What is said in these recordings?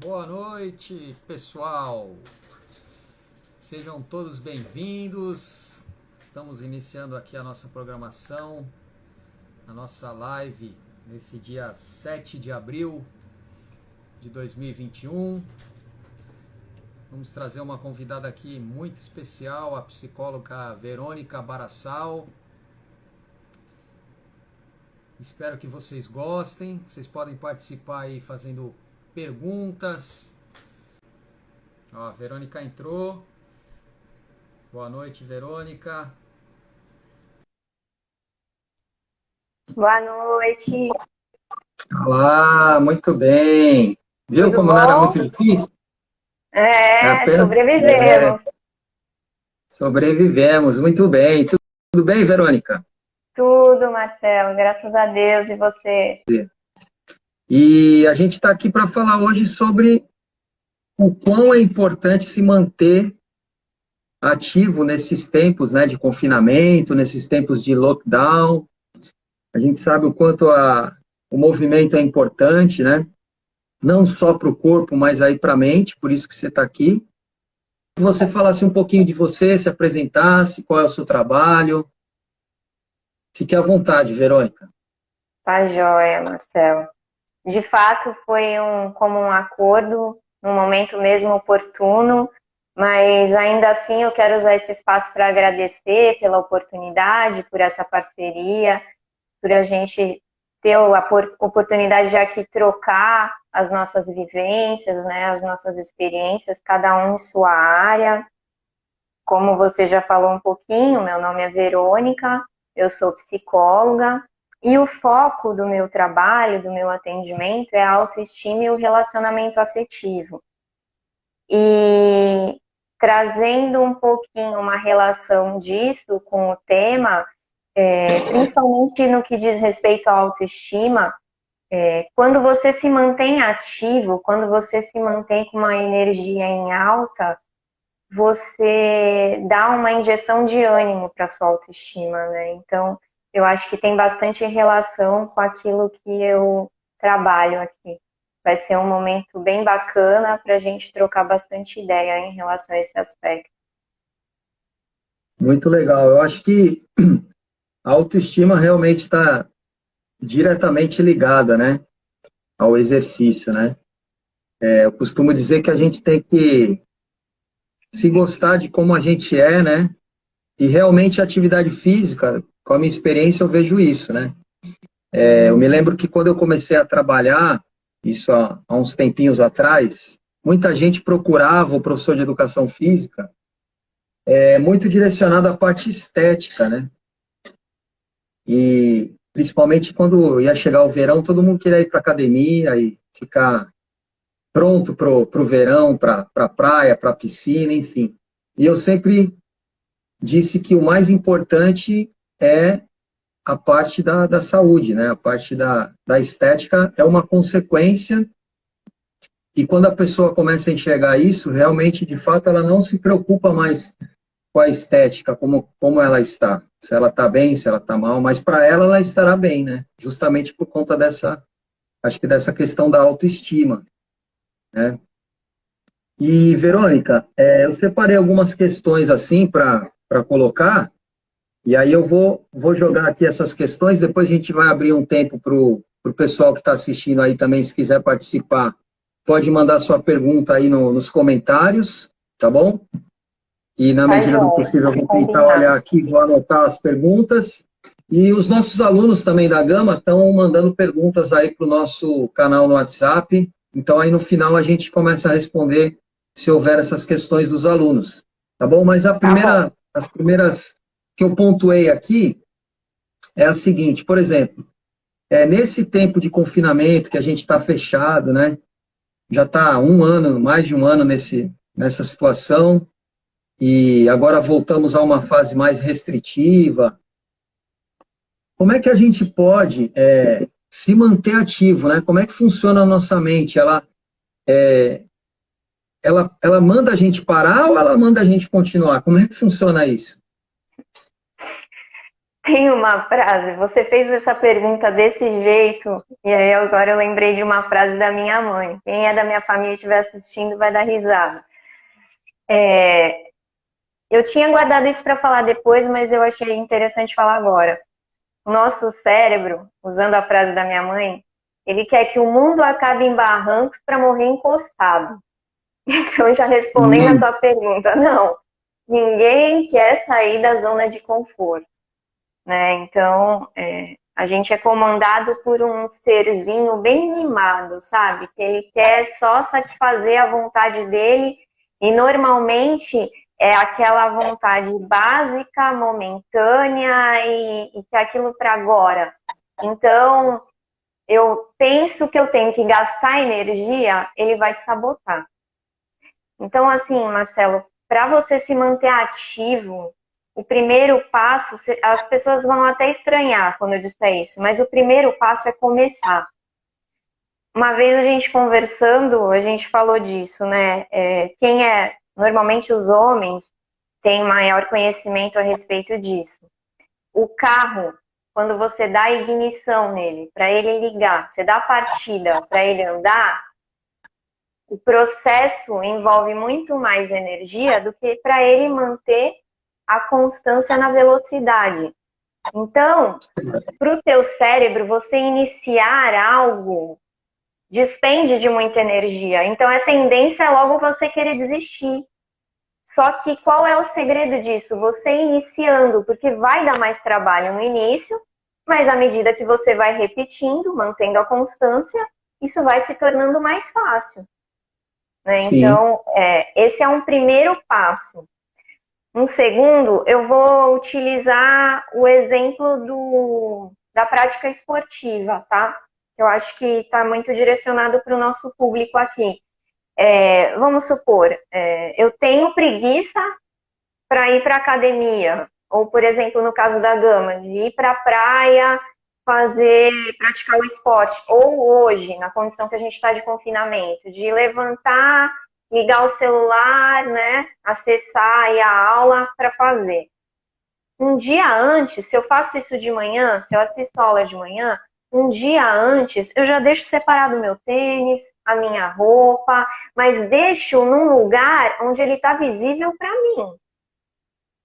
Boa noite, pessoal. Sejam todos bem-vindos. Estamos iniciando aqui a nossa programação, a nossa live nesse dia 7 de abril de 2021. Vamos trazer uma convidada aqui muito especial, a psicóloga Verônica Barassal. Espero que vocês gostem. Vocês podem participar aí fazendo perguntas. Ó, a Verônica entrou. Boa noite, Verônica. Boa noite, Olá, muito bem. Viu tudo como não era muito bom? difícil? É É, apenas sobrevivemos. sobrevivemos. Muito bem. Tudo bem, Verônica? Tudo, Marcelo, graças a Deus. E você? E a gente está aqui para falar hoje sobre o quão é importante se manter ativo nesses tempos, né, de confinamento, nesses tempos de lockdown. A gente sabe o quanto o movimento é importante, né? Não só para o corpo, mas aí para a mente, por isso que você está aqui. Se você falasse um pouquinho de você, se apresentasse, qual é o seu trabalho. Fique à vontade, Verônica. Tá joia, Marcelo. De fato, foi como um acordo, num momento mesmo oportuno, mas ainda assim eu quero usar esse espaço para agradecer pela oportunidade, por essa parceria, por a gente ter a oportunidade de aqui trocar as nossas vivências, né, as nossas experiências, cada um em sua área. Como você já falou um pouquinho, meu nome é Verônica, eu sou psicóloga e o foco do meu trabalho, do meu atendimento é a autoestima e o relacionamento afetivo. E trazendo um pouquinho uma relação disso com o tema, principalmente no que diz respeito à autoestima, quando você se mantém ativo, quando você se mantém com uma energia em alta, você dá uma injeção de ânimo para sua autoestima, né? Então, eu acho que tem bastante relação com aquilo que eu trabalho aqui. Vai ser um momento bem bacana para a gente trocar bastante ideia em relação a esse aspecto. Muito legal. Eu acho que a autoestima realmente está diretamente ligada, né, ao exercício, né? Eu costumo dizer que a gente tem que se gostar de como a gente é, né? E realmente a atividade física, com a minha experiência, eu vejo isso, né? Eu me lembro que quando eu comecei a trabalhar, isso há uns tempinhos atrás, muita gente procurava o professor de educação física, muito direcionado à parte estética, né? E principalmente quando ia chegar o verão, todo mundo queria ir para academia e ficar pronto para o verão, para a praia, para a piscina, enfim. E eu sempre disse que o mais importante é a parte da saúde, né? A parte da estética é uma consequência, e quando a pessoa começa a enxergar isso, realmente, de fato, ela não se preocupa mais com a estética, como ela está. Se ela está bem, se ela está mal, mas para ela estará bem, né? Justamente por conta acho que dessa questão da autoestima, né? E, Verônica, eu separei algumas questões assim para colocar, e aí eu vou jogar aqui essas questões, depois a gente vai abrir um tempo para o pessoal que está assistindo aí também, se quiser participar, pode mandar sua pergunta aí nos comentários, tá bom? E na Tá medida do joia, possível eu vou tentar combinado. olhar aqui, vou anotar as perguntas. E os nossos alunos também da Gama estão mandando perguntas aí para o nosso canal no WhatsApp. Então aí no final a gente começa a responder se houver essas questões dos alunos, tá bom? Mas Tá bom. as primeiras que eu pontuei aqui é a seguinte, por exemplo, nesse tempo de confinamento que a gente está fechado, né? Já está um ano, mais de um ano nessa situação, e agora voltamos a uma fase mais restritiva. Como é que a gente pode se manter ativo, né? Como é que funciona a nossa mente? Ela manda a gente parar ou ela manda a gente continuar? Como é que funciona isso? Tem uma frase, você fez essa pergunta desse jeito, e aí agora eu lembrei de uma frase da minha mãe. Quem é da minha família e estiver assistindo vai dar risada. Eu tinha guardado isso para falar depois, mas eu achei interessante falar agora. O nosso cérebro, usando a frase da minha mãe, ele quer que o mundo acabe em barrancos para morrer encostado. Então, já respondendo a Hum, tua pergunta, não. Ninguém quer sair da zona de conforto, né? Então, a gente é comandado por um serzinho bem mimado, sabe? Que ele quer só satisfazer a vontade dele e normalmente é aquela vontade básica, momentânea e que é aquilo para agora. Então, eu penso que eu tenho que gastar energia, ele vai te sabotar. Então, assim, Marcelo, para você se manter ativo, o primeiro passo, as pessoas vão até estranhar quando eu disser isso, mas o primeiro passo é começar. Uma vez a gente conversando, a gente falou disso, né? Normalmente os homens têm maior conhecimento a respeito disso. O carro, quando você dá ignição nele, para ele ligar, você dá partida para ele andar, o processo envolve muito mais energia do que para ele manter a constância na velocidade. Então, para o teu cérebro, você iniciar algo despende de muita energia. Então, a tendência é logo você querer desistir. Só que qual é o segredo disso? Você iniciando, porque vai dar mais trabalho no início, mas à medida que você vai repetindo, mantendo a constância, isso vai se tornando mais fácil. Né? sim. Então, esse é um primeiro passo. Um segundo, eu vou utilizar o exemplo da prática esportiva, tá? Eu acho que está muito direcionado para o nosso público aqui. Vamos supor, eu tenho preguiça para ir para academia, ou, por exemplo, no caso da Gama, de ir para a praia, praticar o esporte, ou hoje, na condição que a gente está de confinamento, de levantar, ligar o celular, né, acessar aí a aula para fazer. Um dia antes, se eu faço isso de manhã, se eu assisto a aula de manhã, um dia antes eu já deixo separado o meu tênis, a minha roupa, mas deixo num lugar onde ele está visível para mim.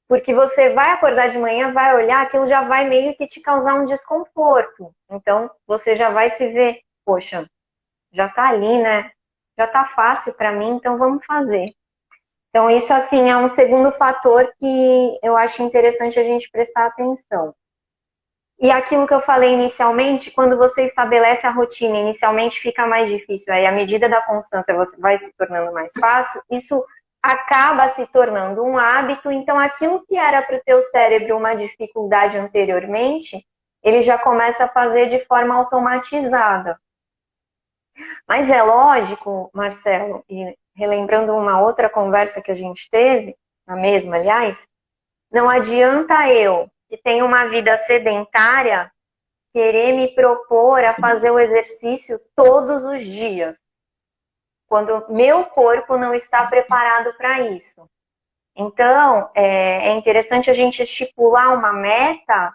Porque você vai acordar de manhã, vai olhar, aquilo já vai meio que te causar um desconforto. Então, você já vai se ver, poxa, já tá ali, né? Já tá fácil para mim, então vamos fazer. Então, isso, assim, é um segundo fator que eu acho interessante a gente prestar atenção. E aquilo que eu falei inicialmente, quando você estabelece a rotina, inicialmente fica mais difícil. Aí, à medida da constância, você vai se tornando mais fácil. Isso acaba se tornando um hábito. Então, aquilo que era para o teu cérebro uma dificuldade anteriormente, ele já começa a fazer de forma automatizada. Mas é lógico, Marcelo, e relembrando uma outra conversa que a gente teve, na mesma, aliás, não adianta eu, que tenho uma vida sedentária, querer me propor a fazer o exercício todos os dias, quando meu corpo não está preparado para isso. Então, é interessante a gente estipular uma meta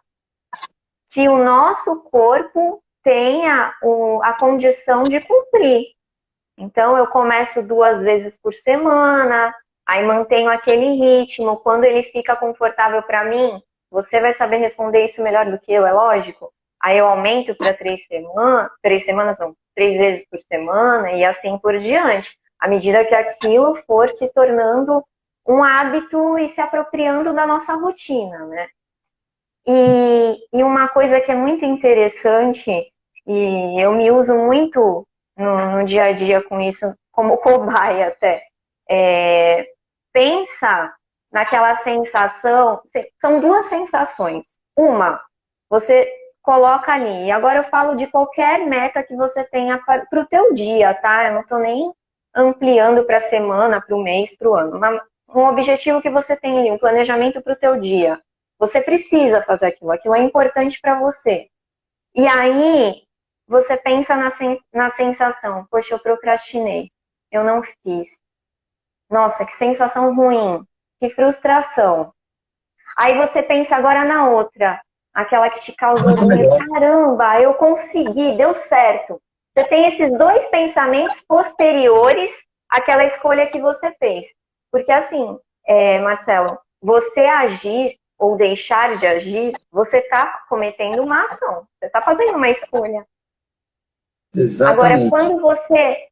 que o nosso corpo tenha a condição de cumprir. Então, eu começo 2 vezes por semana, aí mantenho aquele ritmo. Quando ele fica confortável para mim, você vai saber responder isso melhor do que eu, é lógico. Aí eu aumento para 3 semanas, não, 3 vezes por semana e assim por diante. À medida que aquilo for se tornando um hábito e se apropriando da nossa rotina, né? E uma coisa que é muito interessante, e eu me uso muito no dia a dia com isso, como cobaia até, pensa naquela sensação, são 2 sensações. Uma, você coloca ali, e agora eu falo de qualquer meta que você tenha para o teu dia, tá? Eu não estou nem ampliando para a semana, para o mês, para o ano. Um objetivo que você tem ali, um planejamento para o teu dia. Você precisa fazer aquilo é importante para você. E aí, você pensa na sensação, poxa, eu procrastinei, eu não fiz. Nossa, que sensação ruim, que frustração. Aí você pensa agora na outra, aquela que te causa Muito orgulho, melhor. caramba, eu consegui, deu certo. Você tem esses dois pensamentos posteriores àquela escolha que você fez. Porque assim, Marcelo, você agir ou deixar de agir, você está cometendo uma ação, você está fazendo uma escolha. Agora, Exatamente. quando você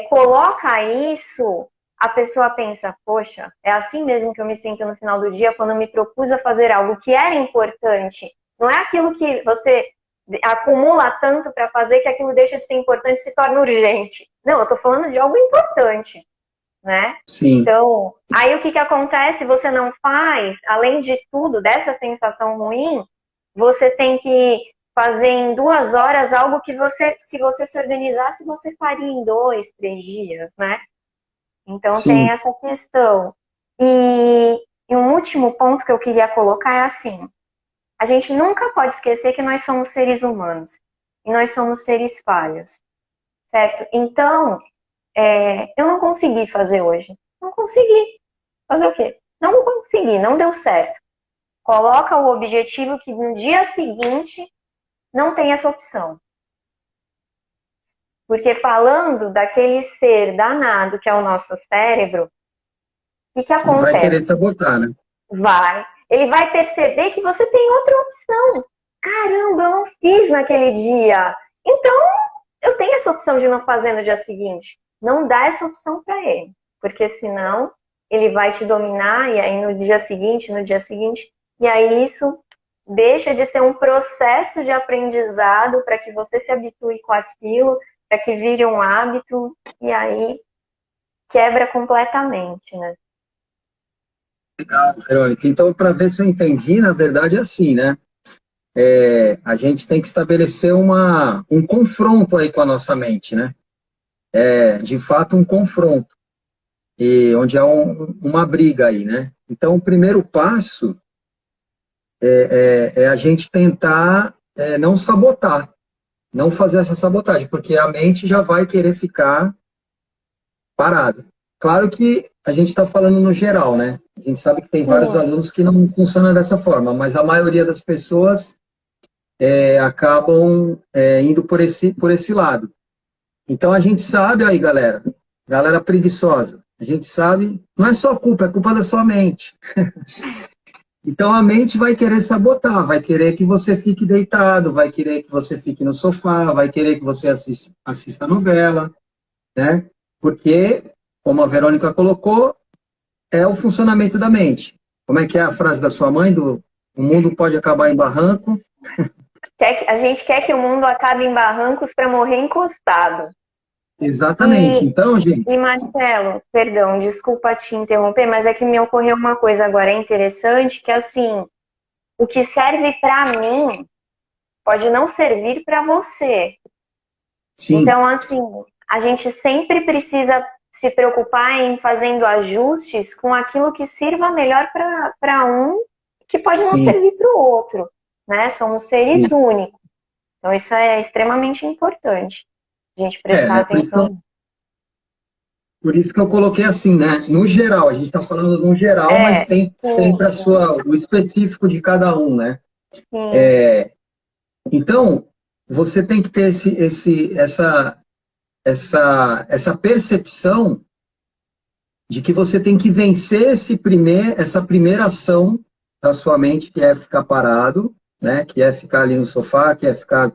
coloca isso, a pessoa pensa, poxa, é assim mesmo que eu me sinto no final do dia quando eu me propus a fazer algo que era importante. Não é aquilo que você acumula tanto para fazer que aquilo deixa de ser importante e se torna urgente. Não, eu estou falando de algo importante, né? Sim. Então, aí o que acontece? Você não faz, além de tudo, dessa sensação ruim, você tem que fazer em 2 horas algo que você, se você se organizasse, você faria em 2, 3 dias, né? Então tem Sim. essa questão. E um último ponto que eu queria colocar é assim: a gente nunca pode esquecer que nós somos seres humanos e nós somos seres falhos, certo? Então, eu não consegui fazer hoje. Não consegui. Fazer o quê? Não consegui, não deu certo. Coloca o objetivo que no dia seguinte não tem essa opção. Porque falando daquele ser danado que é o nosso cérebro, o que Ele vai querer acontece? sabotar, né? Ele vai perceber que você tem outra opção. Caramba, eu não fiz naquele dia. Então, eu tenho essa opção de não fazer no dia seguinte. Não dá essa opção para ele, porque senão ele vai te dominar e aí no dia seguinte, e aí isso deixa de ser um processo de aprendizado para que você se habitue com aquilo, para que vire um hábito e aí quebra completamente, né? Legal, Verônica. Então, para ver se eu entendi, na verdade é assim, né? A gente tem que estabelecer um confronto aí com a nossa mente, né? De fato, um confronto, e onde há uma briga aí, né? Então, o primeiro passo é a gente tentar não sabotar, não fazer essa sabotagem, porque a mente já vai querer ficar parada. Claro que a gente está falando no geral, né? A gente sabe que tem vários Sim, alunos que não funcionam dessa forma, mas a maioria das pessoas acabam indo por esse lado. Então a gente sabe aí, galera preguiçosa, a gente sabe, não é só culpa, é culpa da sua mente. Então a mente vai querer sabotar, vai querer que você fique deitado, vai querer que você fique no sofá, vai querer que você assista novela, né? Porque, como a Verônica colocou, é o funcionamento da mente. Como é que é a frase da sua mãe do o mundo pode acabar em barranco? a gente quer que o mundo acabe em barrancos para morrer encostado. Exatamente. E, Então, gente, e Marcelo, perdão, desculpa te interromper, mas é que me ocorreu uma coisa agora interessante, que assim, o que serve para mim pode não servir para você. sim, Então, assim, a gente sempre precisa se preocupar em fazendo ajustes com aquilo que sirva melhor para um, que pode não sim, servir para o outro, né? Somos seres sim. únicos. Então, isso é extremamente importante, a gente prestar Né? atenção. Por isso que eu coloquei assim, né? No geral, a gente está falando no geral, mas É, tem sim, sempre o específico de cada um, né? sim, Então, você tem que ter essa percepção de que você tem que vencer essa primeira ação da sua mente, que é ficar parado, né? Que é ficar ali no sofá, que é ficar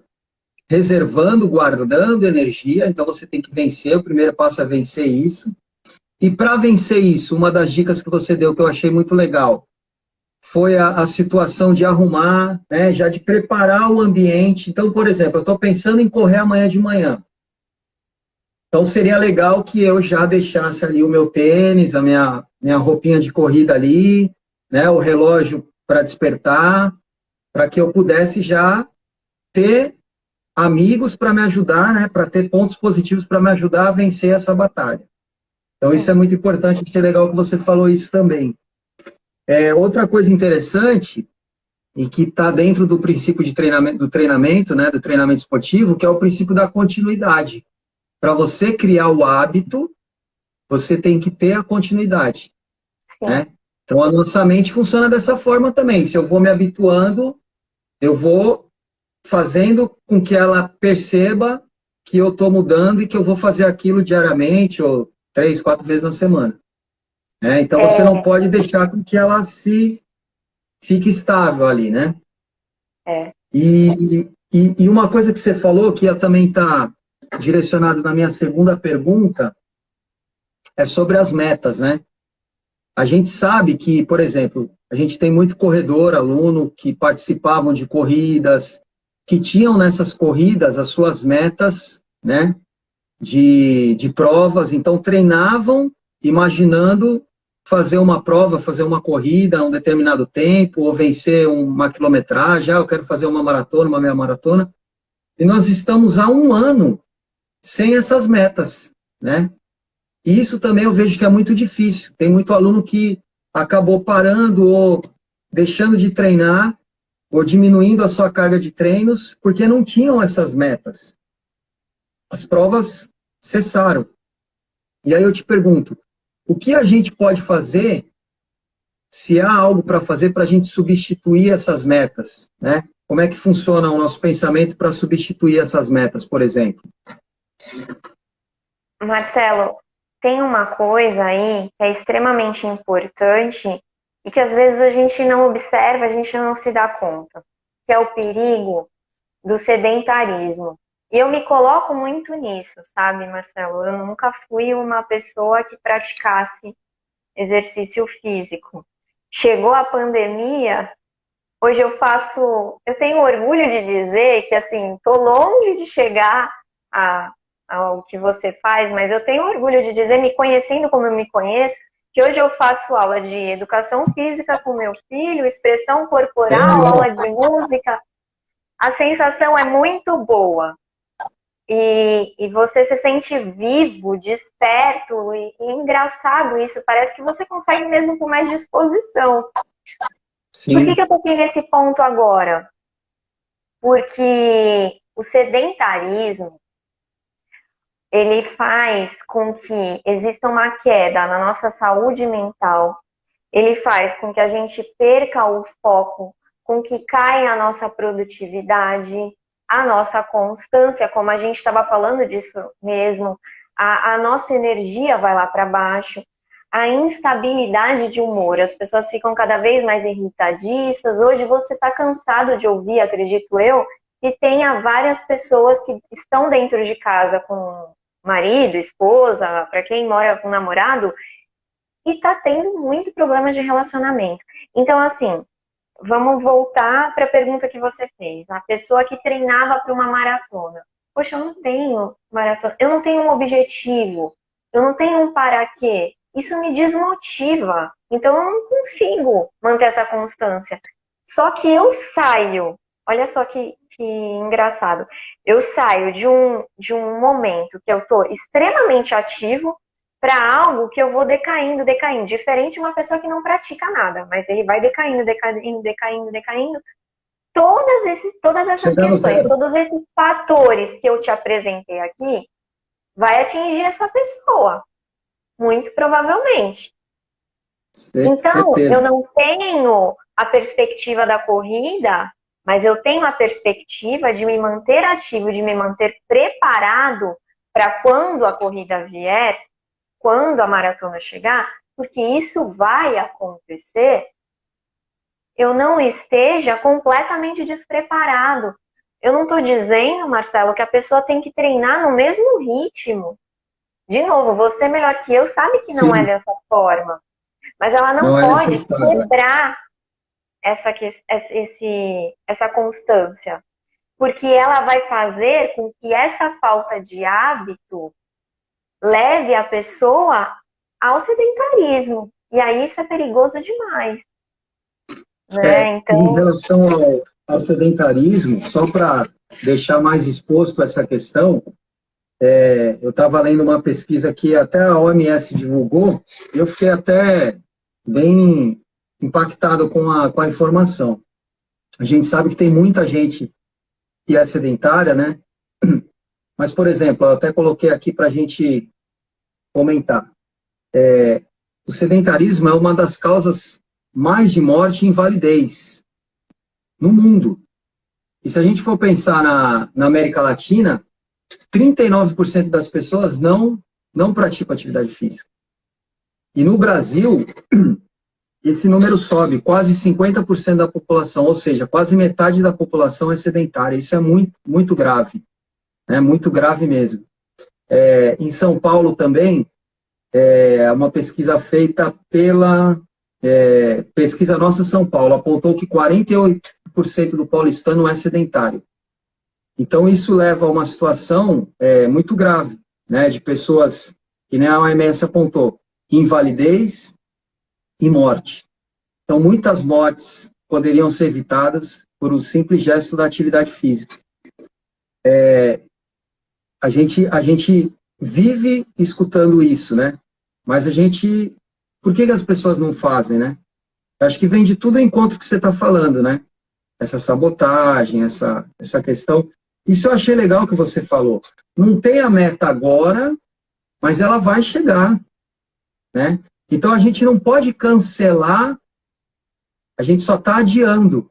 reservando, guardando energia. Então, você tem que vencer. O primeiro passo é vencer isso. E para vencer isso, uma das dicas que você deu que eu achei muito legal foi a situação de arrumar, né, já de preparar o ambiente. Então, por exemplo, eu estou pensando em correr amanhã de manhã. Então, seria legal que eu já deixasse ali o meu tênis, a minha roupinha de corrida ali, né, o relógio para despertar, para que eu pudesse já ter amigos para me ajudar, né, para ter pontos positivos para me ajudar a vencer essa batalha. Então, isso é sim, muito importante, achei legal que você falou isso também. Outra coisa interessante, e que está dentro do princípio do treinamento, né, do treinamento esportivo, que é o princípio da continuidade. Para você criar o hábito, você tem que ter a continuidade, sim. né? Então, a nossa mente funciona dessa forma também. Se eu vou me habituando, eu vou fazendo com que ela perceba que eu estou mudando e que eu vou fazer aquilo diariamente ou 3, 4 vezes na semana. Então, você não pode deixar com que ela fique estável ali, né? E uma coisa que você falou, que também está direcionado na minha segunda pergunta, é sobre as metas, né? A gente sabe que, por exemplo, a gente tem muito corredor, aluno, que participavam de corridas, que tinham nessas corridas as suas metas, né? De provas, então treinavam imaginando fazer uma prova, fazer uma corrida a um determinado tempo, ou vencer uma quilometragem, eu quero fazer uma maratona, uma meia maratona, e nós estamos há 1 ano sem essas metas, né? E isso também eu vejo que é muito difícil. Tem muito aluno que acabou parando ou deixando de treinar ou diminuindo a sua carga de treinos porque não tinham essas metas. As provas cessaram. E aí eu te pergunto, o que a gente pode fazer, se há algo para fazer para a gente substituir essas metas, né? Como é que funciona o nosso pensamento para substituir essas metas, por exemplo? Marcelo, tem uma coisa aí que é extremamente importante e que às vezes a gente não observa, a gente não se dá conta, que é o perigo do sedentarismo. E eu me coloco muito nisso, sabe, Marcelo? Eu nunca fui uma pessoa que praticasse exercício físico. Chegou a pandemia, hoje eu tenho orgulho de dizer que, assim, tô longe de chegar ao que você faz, mas eu tenho orgulho de dizer, me conhecendo como eu me conheço, que hoje eu faço aula de educação física com meu filho, expressão corporal, aula de música. A sensação é muito boa. E você se sente vivo, desperto, e engraçado isso. Parece que você consegue mesmo com mais disposição. Sim. Por que eu toquei nesse ponto agora? Porque o sedentarismo, ele faz com que exista uma queda na nossa saúde mental, ele faz com que a gente perca o foco, com que caia a nossa produtividade, a nossa constância, como a gente estava falando disso mesmo, a nossa energia vai lá para baixo, a instabilidade de humor, as pessoas ficam cada vez mais irritadiças. Hoje você está cansado de ouvir, acredito eu, que tenha várias pessoas que estão dentro de casa com marido, esposa, para quem mora com namorado, e está tendo muito problema de relacionamento. Então, assim, vamos voltar para a pergunta que você fez. A pessoa que treinava para uma maratona. Poxa, eu não tenho maratona, eu não tenho um objetivo, eu não tenho um para quê. Isso me desmotiva. Então eu não consigo manter essa constância. Só que eu saio, olha só que engraçado. Eu saio de um momento que eu estou extremamente ativo para algo que eu vou decaindo. Diferente de uma pessoa que não pratica nada, mas ele vai decaindo. Todas essas questões, todos esses fatores que eu te apresentei aqui, vai atingir essa pessoa. Muito provavelmente. Então, eu não tenho a perspectiva da corrida, mas eu tenho a perspectiva de me manter ativo, de me manter preparado para quando a corrida vier, quando a maratona chegar, porque isso vai acontecer, eu não esteja completamente despreparado. Eu não estou dizendo, Marcelo, que a pessoa tem que treinar no mesmo essa De novo, você melhor que eu sabe que não é dessa forma. Mas ela não pode quebrar essa constância. Porque ela vai fazer com que essa falta de hábito leve a pessoa ao sedentarismo. E aí isso é perigoso demais. Né? Então... Em relação ao sedentarismo, só para deixar mais exposto essa questão, eu estava lendo uma pesquisa que até a OMS divulgou, e eu fiquei até bem impactado com a informação. A gente sabe que tem muita gente que é sedentária, né? Mas, por exemplo, eu até coloquei aqui para a gente comentar. O sedentarismo é uma das causas mais de morte e invalidez no mundo. E se a gente for pensar na América Latina, 39% das pessoas não praticam atividade física. E no Brasil, esse número sobe, quase 50% da população, ou seja, quase metade da população é sedentária. Isso é muito, muito grave, né? Muito grave mesmo. Em São Paulo também, uma pesquisa feita pela Pesquisa Nossa São Paulo, apontou que 48% do paulistano é sedentário. Então, isso leva a uma situação muito grave, né, de pessoas, que nem a OMS apontou, invalidez e morte. Então, muitas mortes poderiam ser evitadas por um simples gesto da atividade física. A gente vive escutando isso, né? Mas por que as pessoas não fazem, né? Acho que vem de tudo o encontro que você está falando, né? Essa sabotagem, essa questão. Isso eu achei legal que você falou. Não tem a meta agora, mas ela vai chegar, né? Então a gente não pode cancelar, a gente só está adiando.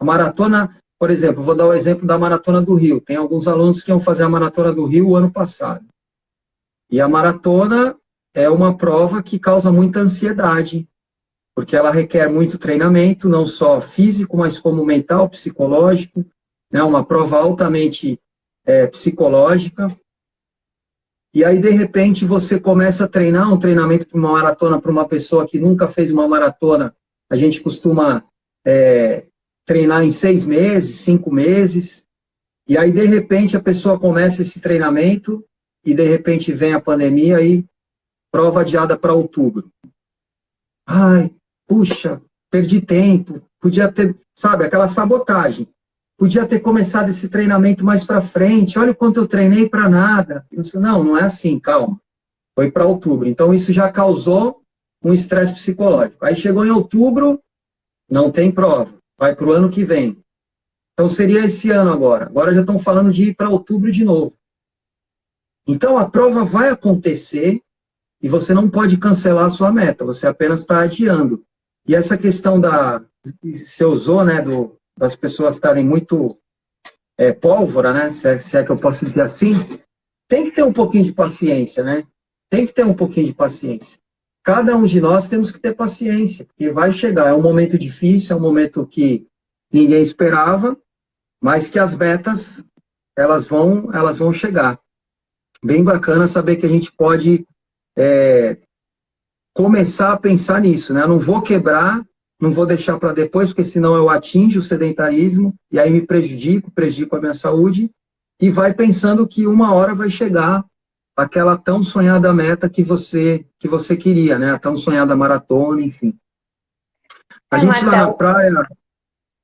A maratona, por exemplo, vou dar o exemplo da Maratona do Rio. Tem alguns alunos que iam fazer a Maratona do Rio o ano passado. E a maratona é uma prova que causa muita ansiedade, porque ela requer muito treinamento, não só físico, mas como mental, psicológico, né? Uma prova altamente psicológica. E aí, de repente, você começa a treinar um treinamento para uma maratona para uma pessoa que nunca fez uma maratona. A gente costuma treinar em 6 meses, 5 meses. E aí, de repente, a pessoa começa esse treinamento e, de repente, vem a pandemia e prova adiada para outubro. Ai, puxa, perdi tempo. Podia ter, sabe, aquela sabotagem. Podia ter começado esse treinamento mais para frente. Olha o quanto eu treinei para nada. Eu disse, não é assim, calma. Foi para outubro. Então, isso já causou um estresse psicológico. Aí chegou em outubro, não tem prova. Vai para o ano que vem. Então, seria esse ano agora. Agora já estão falando de ir para outubro de novo. Então, a prova vai acontecer e você não pode cancelar a sua meta. Você apenas está adiando. E essa questão você usou, né, das pessoas estarem muito pólvora, né, se é que eu posso dizer assim, tem que ter um pouquinho de paciência, né? Tem que ter um pouquinho de paciência. Cada um de nós temos que ter paciência, porque vai chegar. É um momento difícil, é um momento que ninguém esperava, mas que as metas, elas vão chegar. Bem bacana saber que a gente pode começar a pensar nisso, né? Eu não vou quebrar, não vou deixar para depois, porque senão eu atinjo o sedentarismo e aí me prejudico a minha saúde, e vai pensando que uma hora vai chegar aquela tão sonhada meta que você queria, né? A tão sonhada maratona, enfim. A gente lá na praia...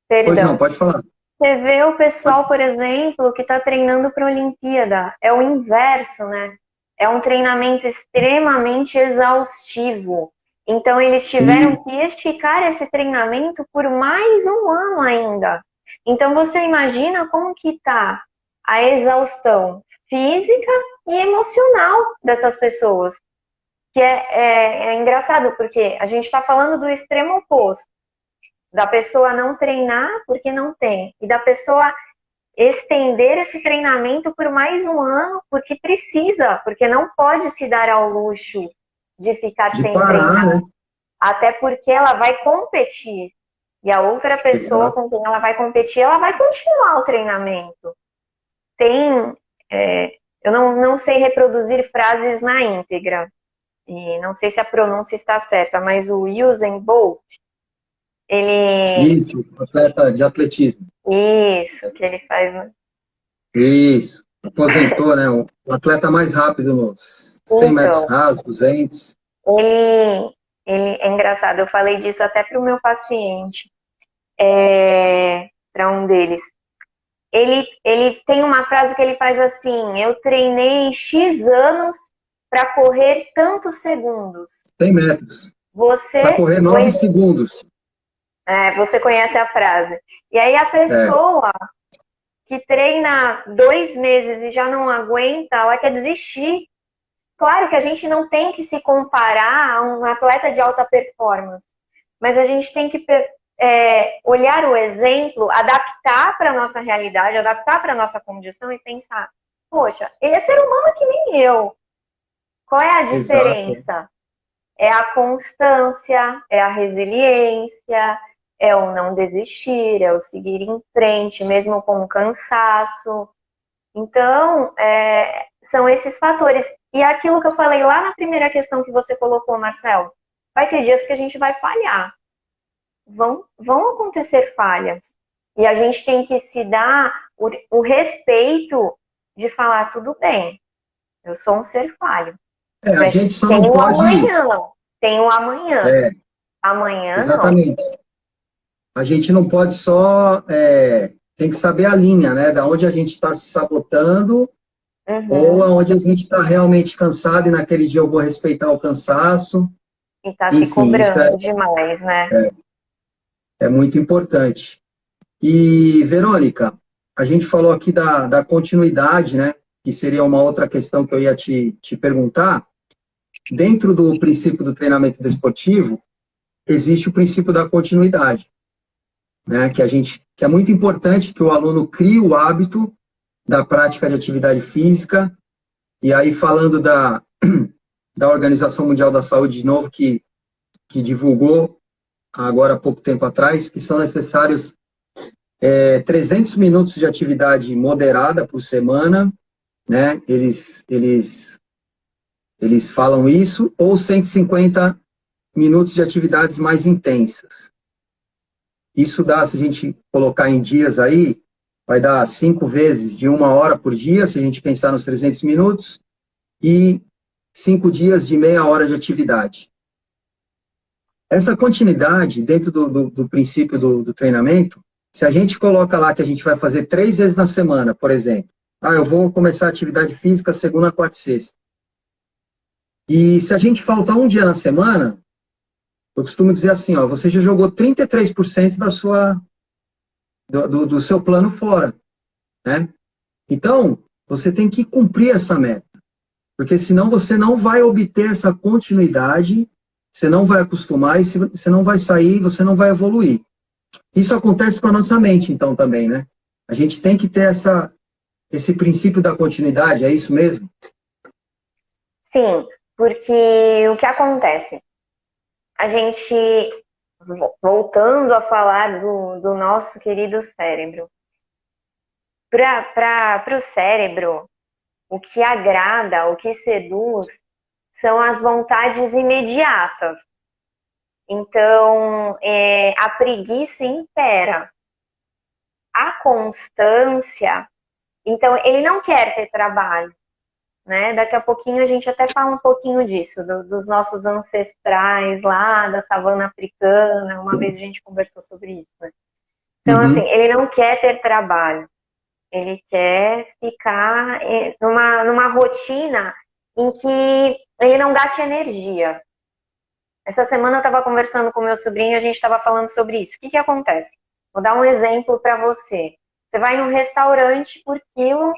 Perdão. Pois não, pode falar. Você vê o pessoal, por exemplo, que está treinando para a Olimpíada. É o inverso, né? É um treinamento extremamente exaustivo. Então, eles tiveram que esticar esse treinamento por mais um ano ainda. Então, você imagina como que está a exaustão física e emocional dessas pessoas. Que é engraçado, porque a gente está falando do extremo oposto. Da pessoa não treinar porque não tem. E da pessoa estender esse treinamento por mais um ano porque precisa, porque não pode se dar ao luxo de ficar sem treinar. Né? Até porque ela vai competir. E a outra pessoa com quem ela vai competir, ela vai continuar o treinamento. Eu não sei reproduzir frases na íntegra. E não sei se a pronúncia está certa, mas o Usain Bolt, Isso, atleta de atletismo. Isso, que ele faz, né? Isso, aposentou, né? O atleta mais rápido nos 100 metros rasos, 200. Ele é engraçado, eu falei disso até para o meu paciente, para um deles. Ele tem uma frase que ele faz assim: eu treinei X anos para correr tantos segundos. 100 metros. Para correr 9 segundos. Você conhece a frase. E aí a pessoa que treina 2 meses e já não aguenta, ela quer desistir. Claro que a gente não tem que se comparar a um atleta de alta performance, mas a gente tem que olhar o exemplo, adaptar para a nossa realidade, adaptar para a nossa condição e pensar, poxa, ele é ser humano que nem eu. Qual é a diferença? Exato. É a constância, é a resiliência, é o não desistir, é o seguir em frente, mesmo com cansaço. Então, são esses fatores. E aquilo que eu falei lá na primeira questão que você colocou, Marcelo, vai ter dias que a gente vai falhar. Vão acontecer falhas. E a gente tem que se dar o respeito de falar, tudo bem, eu sou um ser falho. A gente só tem não o pode... amanhã, tem o amanhã. Amanhã exatamente. não. A gente não pode só... tem que saber a linha, né? Da onde a gente está se sabotando, ou aonde a gente está realmente cansado e naquele dia eu vou respeitar o cansaço. E tá se cobrando demais, né? É muito importante. E, Verônica, a gente falou aqui da continuidade, né? Que seria uma outra questão que eu ia te perguntar. Dentro do princípio do treinamento desportivo, existe o princípio da continuidade, né? Que é muito importante que o aluno crie o hábito da prática de atividade física. E aí, falando da Organização Mundial da Saúde, de novo, que divulgou agora há pouco tempo atrás, que são necessários 300 minutos de atividade moderada por semana, né? Eles falam isso, ou 150 minutos de atividades mais intensas. Isso dá, se a gente colocar em dias aí, vai dar 5 vezes de 1 hora por dia, se a gente pensar nos 300 minutos, e 5 dias de meia hora de atividade. Essa continuidade, dentro do princípio do treinamento, se a gente coloca lá que a gente vai fazer 3 vezes na semana, por exemplo, eu vou começar a atividade física segunda, quarta e sexta. E se a gente faltar um dia na semana, eu costumo dizer assim, você já jogou 33% do seu plano fora, né? Então, você tem que cumprir essa meta, porque senão você não vai obter essa continuidade, você não vai acostumar, e você não vai sair, você não vai evoluir. Isso acontece com a nossa mente, então, também, né? A gente tem que ter esse princípio da continuidade, é isso mesmo? Sim, porque o que acontece? A gente, voltando a falar do nosso querido cérebro, para o cérebro, o que agrada, o que seduz, são as vontades imediatas. Então, a preguiça impera. A constância, então, ele não quer ter trabalho, né? Daqui a pouquinho a gente até fala um pouquinho disso, dos nossos ancestrais lá, da savana africana, uma vez a gente conversou sobre isso, né? Então, assim, ele não quer ter trabalho, ele quer ficar numa rotina em que ele não gaste energia. Essa semana eu estava conversando com meu sobrinho e a gente estava falando sobre isso. O que acontece? Vou dar um exemplo para você. Você vai num restaurante por quilo,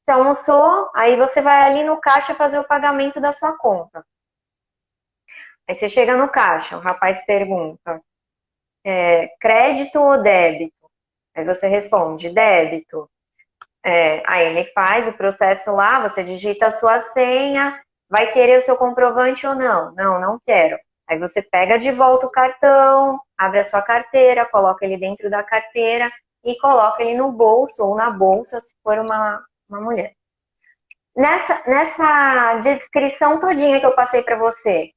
você almoçou, aí você vai ali no caixa fazer o pagamento da sua conta. Aí você chega no caixa, o rapaz pergunta, crédito ou débito? Aí você responde, débito. Aí ele faz o processo lá, você digita a sua senha, vai querer o seu comprovante ou não? Não, não quero. Aí você pega de volta o cartão, abre a sua carteira, coloca ele dentro da carteira e coloca ele no bolso ou na bolsa, se for uma mulher. Nessa descrição todinha que eu passei para você,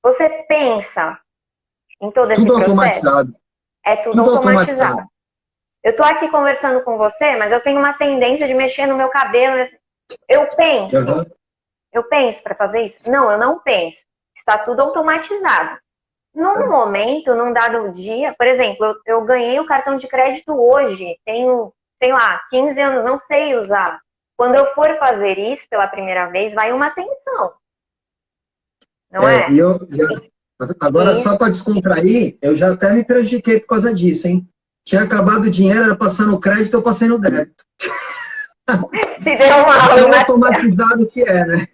você pensa em todo esse processo? Automatizado. É tudo automatizado. Eu tô aqui conversando com você, mas eu tenho uma tendência de mexer no meu cabelo. Eu penso. Eu penso para fazer isso? Não, eu não penso. Está tudo automatizado. Num momento, num dado dia, por exemplo, eu ganhei o cartão de crédito hoje, tenho, sei lá, 15 anos, não sei usar. Quando eu for fazer isso pela primeira vez, vai uma tensão. Não é? Agora, só para descontrair, eu já até me prejudiquei por causa disso, hein? Tinha acabado o dinheiro, era passar no crédito, eu passei no débito. Se deu uma aula, automatizado que é, né?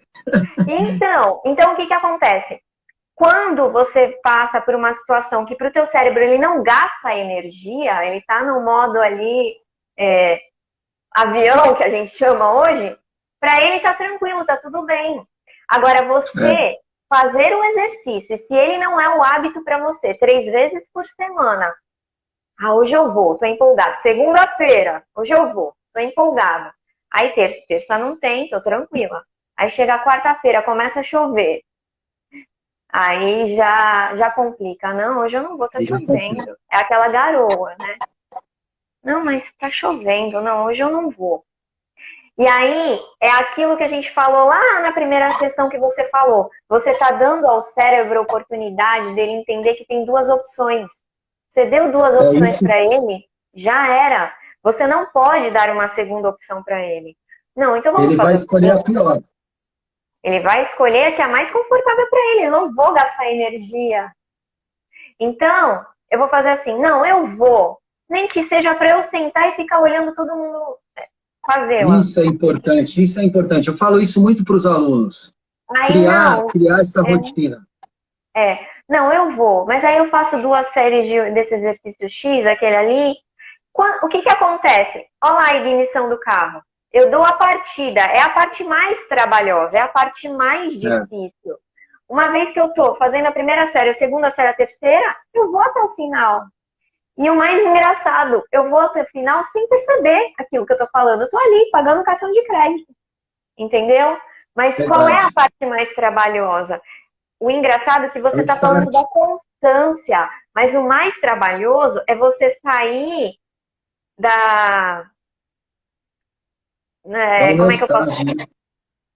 Então o que acontece? quando você passa por uma situação que para o teu cérebro ele não gasta energia, ele está no modo ali, avião, que a gente chama hoje, para ele tá tranquilo, tá tudo bem. Agora, você fazer um exercício, e se ele não é o hábito para você, 3 vezes por semana, hoje eu vou, tô empolgado. Segunda-feira, hoje eu vou, tô empolgado. Aí terça não tem, tô tranquila. Aí chega quarta-feira, começa a chover. Aí já complica. Não, hoje eu não vou, tá chovendo. É aquela garoa, né? Não, mas tá chovendo. Não, hoje eu não vou. E aí, é aquilo que a gente falou lá na primeira questão que você falou. Você tá dando ao cérebro a oportunidade dele entender que tem 2 opções. Você deu 2 opções para ele, já era. Você não pode dar uma segunda opção para ele. Não, então vamos Ele fazer vai escolher a pior. Ele vai escolher a que é mais confortável para ele. Eu não vou gastar energia. Então, eu vou fazer assim. Não, eu vou. Nem que seja para eu sentar e ficar olhando todo mundo fazê-la. Isso é importante, isso é importante. Eu falo isso muito para os alunos. Aí Criar essa rotina. Não, eu vou. Mas aí eu faço 2 séries desse exercício X, aquele ali. O que acontece? Olha lá a ignição do carro. Eu dou a partida. É a parte mais trabalhosa, é a parte mais difícil. Uma vez que eu tô fazendo a primeira série, a segunda série, a terceira, eu vou até o final. E o mais engraçado, eu vou até o final sem perceber aquilo que eu tô falando. Eu tô ali, pagando cartão de crédito. Entendeu? Mas qual é a parte mais trabalhosa? O engraçado é que você está falando da constância, mas o mais trabalhoso é você sair da... como é que eu posso...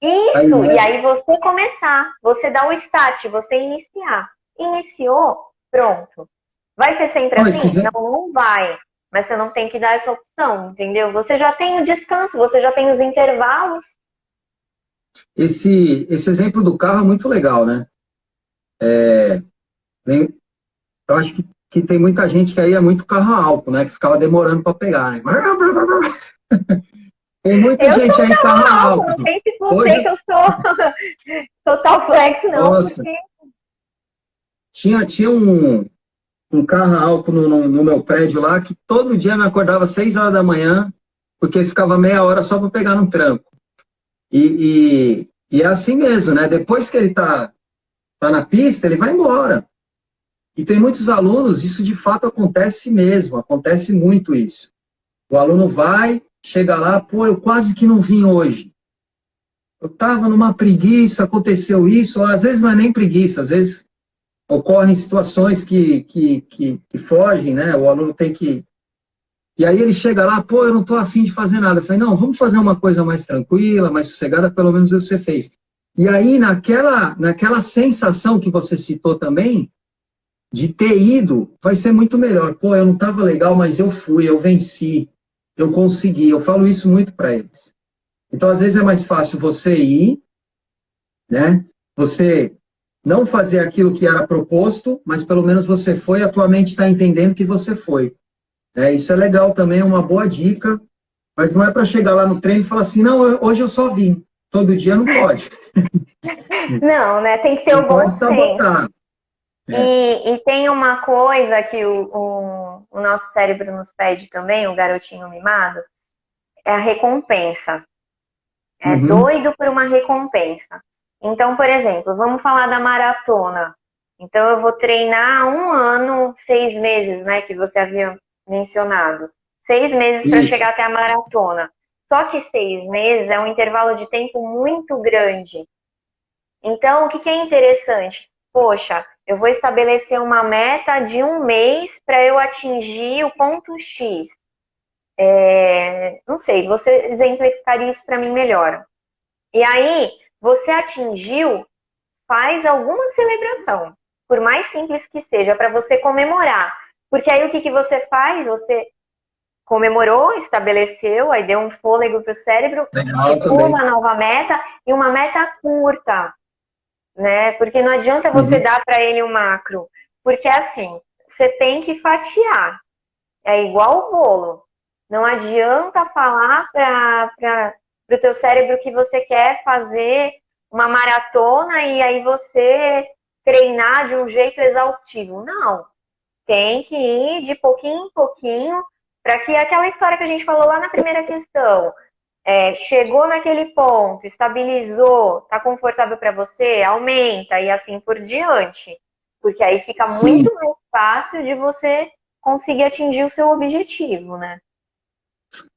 Isso, e aí você começar, você dá o start, você iniciar. Iniciou, pronto. Vai ser sempre assim? Não vai. Mas você não tem que dar essa opção, entendeu? Você já tem o descanso, você já tem os intervalos. Esse exemplo do carro é muito legal, né? Eu acho que tem muita gente que aí é muito carro a álcool, né? Que ficava demorando para pegar, né? Tem muita gente aí carro a álcool. Não pense por você que eu sou total flex, não. Nossa. Porque... Tinha um carro a álcool no meu prédio lá que todo dia me acordava às 6 horas da manhã porque ficava meia hora só para pegar no tranco. E é assim mesmo, né? Depois que ele tá na pista, ele vai embora. E tem muitos alunos, isso de fato acontece mesmo, acontece muito isso. O aluno vai, chega lá, pô, eu quase que não vim hoje. Eu estava numa preguiça, aconteceu isso, às vezes não é nem preguiça, às vezes ocorrem situações que fogem, né? O aluno tem que... E aí ele chega lá, pô, eu não estou afim de fazer nada. Eu falei, não, vamos fazer uma coisa mais tranquila, mais sossegada, pelo menos você fez. E aí, naquela sensação que você citou também, de ter ido, vai ser muito melhor. Pô, eu não estava legal, mas eu fui, eu venci, eu consegui. Eu falo isso muito para eles. Então, às vezes é mais fácil você ir, né? Você não fazer aquilo que era proposto, mas pelo menos você foi, a tua mente está entendendo que você foi. Isso é legal também, é uma boa dica, mas não é para chegar lá no treino e falar assim, não, hoje eu só vim. Todo dia não pode. Não, né? Tem que ter o bom senso. E tem uma coisa que o nosso cérebro nos pede também, o garotinho mimado, é a recompensa. É doido por uma recompensa. Então, por exemplo, vamos falar da maratona. Então, eu vou treinar 1 ano, 6 meses, né, que você havia mencionado. 6 meses para chegar até a maratona. Só que 6 meses é um intervalo de tempo muito grande. Então, o que é interessante? Poxa, eu vou estabelecer uma meta de 1 mês para eu atingir o ponto X. Não sei, você exemplificaria isso para mim melhor. E aí, você atingiu, faz alguma celebração, por mais simples que seja, para você comemorar. Porque aí o que você faz? Você comemorou, estabeleceu, aí deu um fôlego para o cérebro, estipula uma nova meta e uma meta curta. Né? Porque não adianta você dar para ele um macro, porque assim, você tem que fatiar. É igual o bolo. Não adianta falar para o teu cérebro que você quer fazer uma maratona e aí você treinar de um jeito exaustivo. Não. Tem que ir de pouquinho em pouquinho, para que aquela história que a gente falou lá na primeira questão, chegou naquele ponto, estabilizou, está confortável para você, aumenta e assim por diante. Porque aí fica muito mais fácil de você conseguir atingir o seu objetivo, né?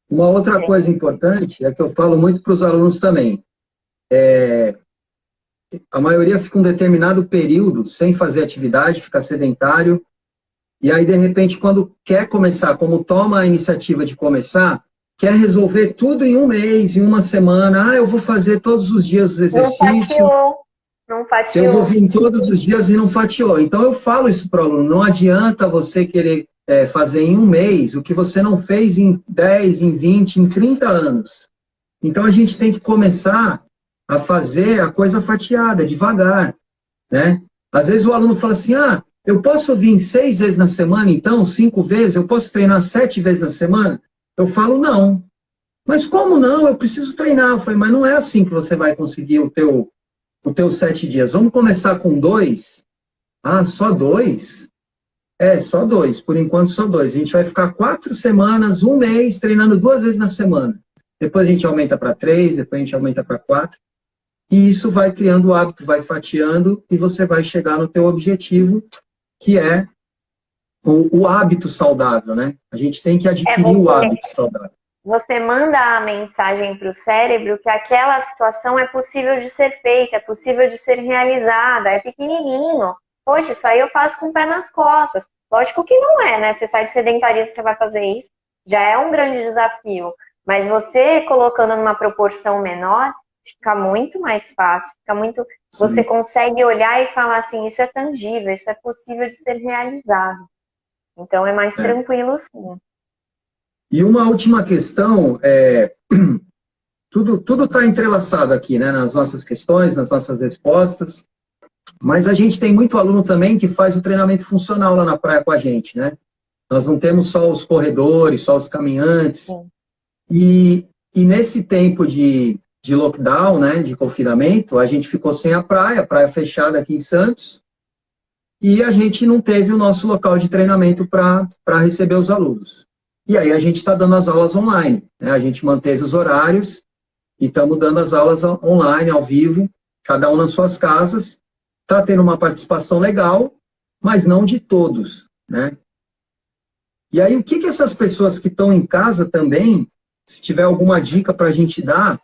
Uma outra coisa importante é que eu falo muito para os alunos também. A maioria fica um determinado período sem fazer atividade, fica sedentário, e aí, de repente, quando quer começar, como toma a iniciativa de começar, quer resolver tudo em um mês, em uma semana. Ah, eu vou fazer todos os dias os exercícios. Não fatiou. Eu vou vir todos os dias e não fatiou. Então, eu falo isso para o aluno. Não adianta você querer fazer em um mês o que você não fez em 10, em 20, em 30 anos. Então, a gente tem que começar a fazer a coisa fatiada, devagar, né? Às vezes o aluno fala assim, eu posso vir 6 vezes na semana, então, 5 vezes? Eu posso treinar 7 vezes na semana? Eu falo, não. Mas como não? Eu preciso treinar. Eu falei, mas não é assim que você vai conseguir o teu 7 dias. Vamos começar com 2? Só 2? Só 2. Por enquanto, só 2. A gente vai ficar 4 semanas, um mês, treinando 2 vezes na semana. Depois a gente aumenta para 3, depois a gente aumenta para 4. E isso vai criando o hábito, vai fatiando, e você vai chegar no teu objetivo, que é o hábito saudável, né? A gente tem que adquirir o hábito saudável. Você manda a mensagem para o cérebro que aquela situação é possível de ser feita, é possível de ser realizada, é pequenininho. Poxa, isso aí eu faço com o pé nas costas. Lógico que não é, né? Você sai do sedentarismo, você vai fazer isso. Já é um grande desafio. Mas você colocando numa proporção menor, fica muito mais fácil. Você consegue olhar e falar assim, isso é tangível, isso é possível de ser realizado. Então é mais tranquilo, sim. E uma última questão, tudo está entrelaçado aqui, né, nas nossas questões, nas nossas respostas, mas a gente tem muito aluno também que faz o treinamento funcional lá na praia com a gente, né? Nós não temos só os corredores, só os caminhantes, e nesse tempo de lockdown, né, de confinamento, a gente ficou sem a praia fechada aqui em Santos, e a gente não teve o nosso local de treinamento para receber os alunos. E aí a gente está dando as aulas online, né? A gente manteve os horários e estamos dando as aulas online, ao vivo, cada um nas suas casas. Está tendo uma participação legal, mas não de todos, né? E aí o que essas pessoas que estão em casa também, se tiver alguma dica para a gente dar,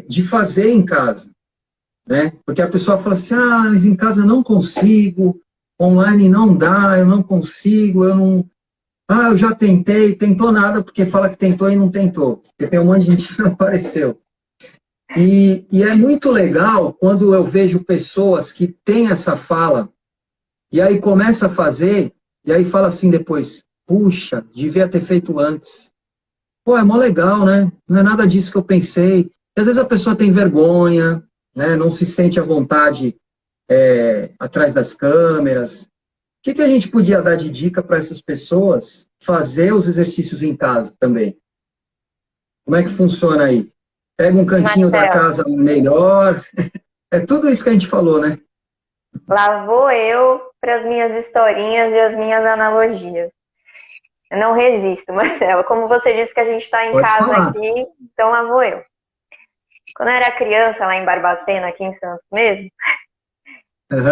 de fazer em casa, né? Porque a pessoa fala assim, mas em casa eu não consigo, online não dá, eu não consigo, eu não... eu já tentei, tentou nada, porque fala que tentou e não tentou. Porque tem um monte de gente que não apareceu. E é muito legal quando eu vejo pessoas que têm essa fala, e aí começa a fazer, e aí fala assim depois, puxa, devia ter feito antes. Pô, é mó legal, né? Não é nada disso que eu pensei. E às vezes a pessoa tem vergonha, né? Não se sente à vontade atrás das câmeras. O que a gente podia dar de dica para essas pessoas fazer os exercícios em casa também? Como é que funciona aí? Pega um cantinho da casa melhor. É tudo isso que a gente falou, né? Lá vou eu para as minhas historinhas e as minhas analogias. Eu não resisto, Marcelo. Como você disse que a gente está em casa aqui, então lá vou eu. Quando eu era criança, lá em Barbacena, aqui em Santos mesmo,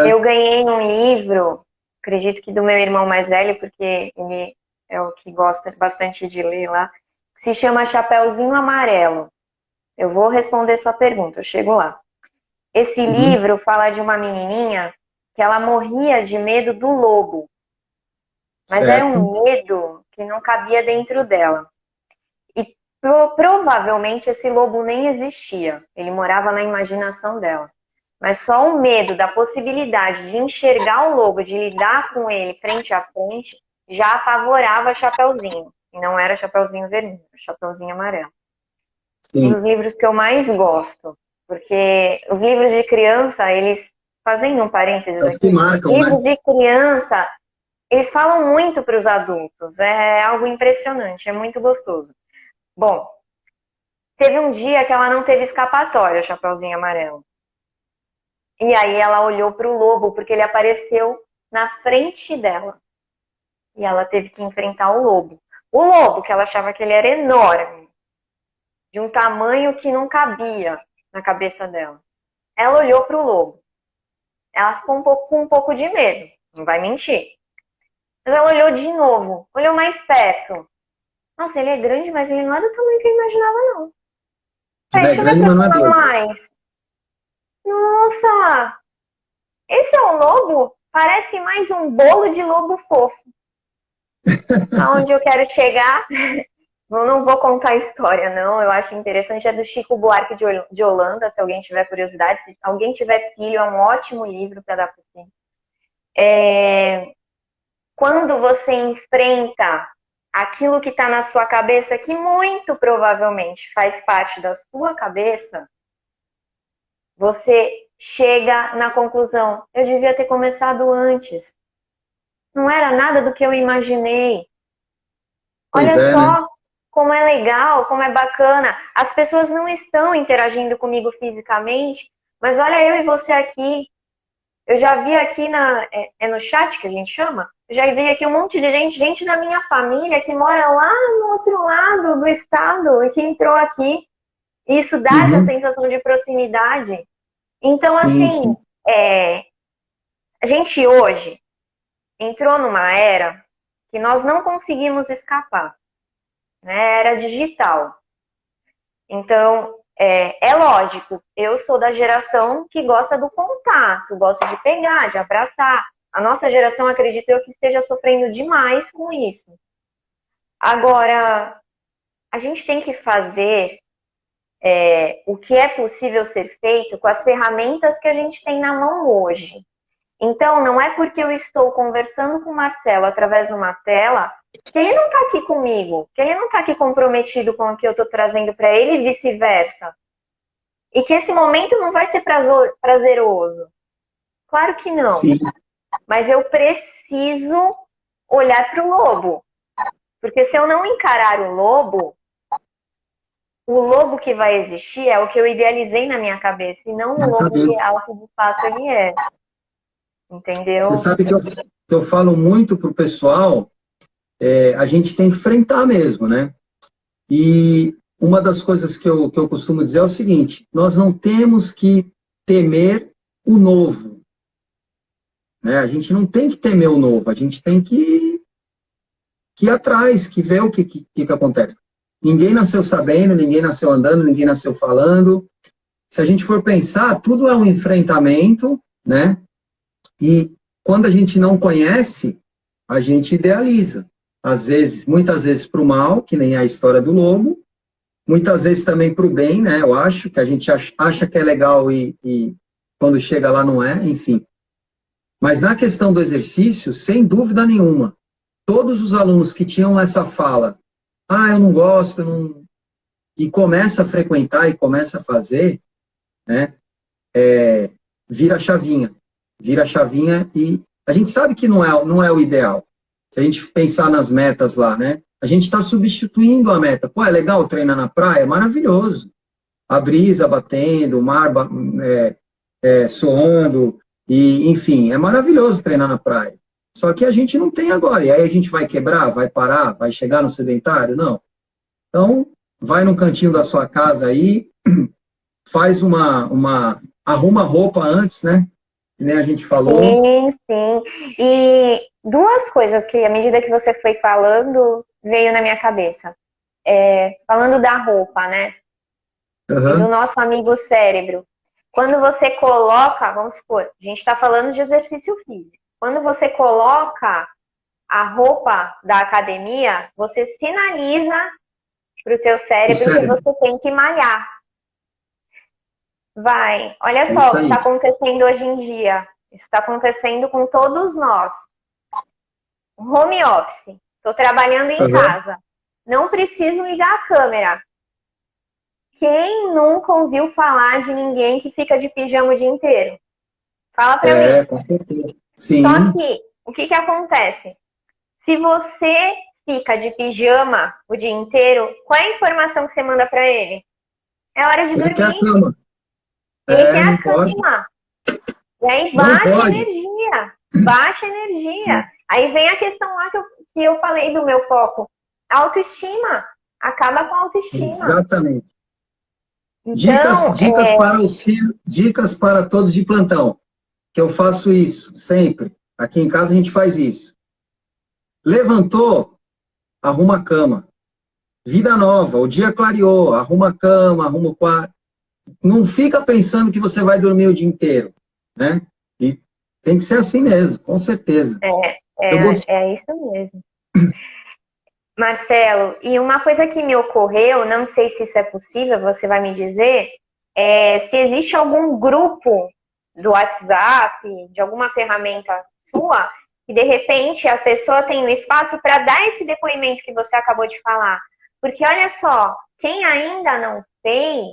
eu ganhei um livro, acredito que do meu irmão mais velho, porque ele é o que gosta bastante de ler lá, que se chama Chapeuzinho Amarelo. Eu vou responder sua pergunta, eu chego lá. Esse livro fala de uma menininha que ela morria de medo do lobo. Mas era um medo que não cabia dentro dela. E provavelmente esse lobo nem existia. Ele morava na imaginação dela. Mas só o medo da possibilidade de enxergar o lobo, de lidar com ele frente a frente, já apavorava Chapeuzinho. E não era Chapeuzinho vermelho, era Chapeuzinho amarelo. Um dos livros que eu mais gosto. Porque os livros de criança, eles fazem um parênteses aqui. Livros de criança, eles falam muito para os adultos. É algo impressionante, é muito gostoso. Bom, teve um dia que ela não teve escapatória, Chapeuzinho Amarelo. E aí ela olhou para o lobo, porque ele apareceu na frente dela. E ela teve que enfrentar o lobo. O lobo, que ela achava que ele era enorme, de um tamanho que não cabia na cabeça dela. Ela olhou para o lobo. Ela ficou com um pouco de medo, não vai mentir. Mas ela olhou de novo, olhou mais perto. Nossa, ele é grande, mas ele não é do tamanho que eu imaginava, não. Peraí, Ele é deixa eu me grande, mas não é aproximar Deus. mais. Nossa, esse é um lobo? Parece mais um bolo de lobo fofo. Aonde eu quero chegar, eu não vou contar a história, não. Eu acho interessante, é do Chico Buarque de Holanda, se alguém tiver curiosidade. Se alguém tiver filho, é um ótimo livro para dar para o filho. Quando você enfrenta aquilo que está na sua cabeça, que muito provavelmente faz parte da sua cabeça, você chega na conclusão, eu devia ter começado antes. Não era nada do que eu imaginei. Pois Olha é, né? só como é legal, como é bacana. As pessoas não estão interagindo comigo fisicamente, mas olha eu e você aqui. Eu já vi aqui no chat que a gente chama, eu já vi aqui um monte de gente da minha família que mora lá no outro lado do estado e que entrou aqui. E isso dá essa Uhum. sensação de proximidade. Então, Sim, assim, sim. a gente hoje entrou numa era que nós não conseguimos escapar, né? Era digital. Então, é lógico, eu sou da geração que gosta do contato, gosta de pegar, de abraçar. A nossa geração, acredito eu, que esteja sofrendo demais com isso. Agora, a gente tem que fazer o que é possível ser feito com as ferramentas que a gente tem na mão hoje. Então, não é porque eu estou conversando com o Marcelo através de uma tela que ele não está aqui comigo, que ele não está aqui comprometido com o que eu estou trazendo para ele e vice-versa. E que esse momento não vai ser prazeroso. Claro que não. Sim. Mas eu preciso olhar para o lobo. Porque se eu não encarar o lobo que vai existir é o que eu idealizei na minha cabeça, e não o Na lobo cabeça. real que de fato ele é. Você Entendeu? sabe que eu falo muito pro pessoal, a gente tem que enfrentar mesmo, né? E uma das coisas que eu costumo dizer é o seguinte: nós não temos que temer o novo, né? A gente não tem que temer o novo, a gente tem que ir atrás, que ver o que acontece. Ninguém nasceu sabendo, ninguém nasceu andando, ninguém nasceu falando. Se a gente for pensar, tudo é um enfrentamento, né? E quando a gente não conhece, a gente idealiza. Às vezes, muitas vezes para o mal, que nem a história do lobo, muitas vezes também para o bem, né? Eu acho que a gente acha que é legal e quando chega lá não é, enfim. Mas na questão do exercício, sem dúvida nenhuma, todos os alunos que tinham essa fala, eu não gosto, eu não... e começa a frequentar e começa a fazer, né? Vira a chavinha. Vira a chavinha e a gente sabe que não é o ideal. Se a gente pensar nas metas lá, né? A gente está substituindo a meta. Pô, é legal treinar na praia? Maravilhoso. A brisa batendo, o mar soando, e enfim, é maravilhoso treinar na praia. Só que a gente não tem agora. E aí a gente vai quebrar, vai parar, vai chegar no sedentário? Não. Então, vai no cantinho da sua casa aí, faz arruma roupa antes, né? Que nem a gente falou. Sim, sim. E duas coisas que, à medida que você foi falando, veio na minha cabeça. Falando da roupa, né? E do Uhum. nosso amigo cérebro. Quando você coloca, vamos supor, a gente está falando de exercício físico. Quando você coloca a roupa da academia, você sinaliza para o teu O cérebro que cérebro. você tem que malhar. Vai, olha É só isso o que está aí. acontecendo hoje em dia. Isso está acontecendo com todos nós. Home office. Estou trabalhando em Uhum. casa. Não preciso ligar a câmera. Quem nunca ouviu falar de ninguém que fica de pijama o dia inteiro? Fala pra mim. Com certeza. Só Sim. que, o que acontece? Se você fica de pijama o dia inteiro, qual é a informação que você manda pra ele? É hora de Ele quer a dormir. cama. Ele quer Não a pode. cama. E aí baixa a energia. Aí vem a questão lá que eu falei do meu foco. Autoestima. Acaba com a autoestima. Exatamente. Então, Dicas para os filhos, dicas para todos de plantão, que eu faço isso sempre. Aqui em casa a gente faz isso. Levantou, arruma a cama. Vida nova, o dia clareou, arruma a cama, arruma o quarto. Não fica pensando que você vai dormir o dia inteiro, né? E tem que ser assim mesmo, com certeza. É isso mesmo. Marcelo, e uma coisa que me ocorreu, não sei se isso é possível, você vai me dizer, se existe algum grupo do WhatsApp, de alguma ferramenta sua, que de repente a pessoa tem o espaço para dar esse depoimento que você acabou de falar. Porque olha só, quem ainda não fez,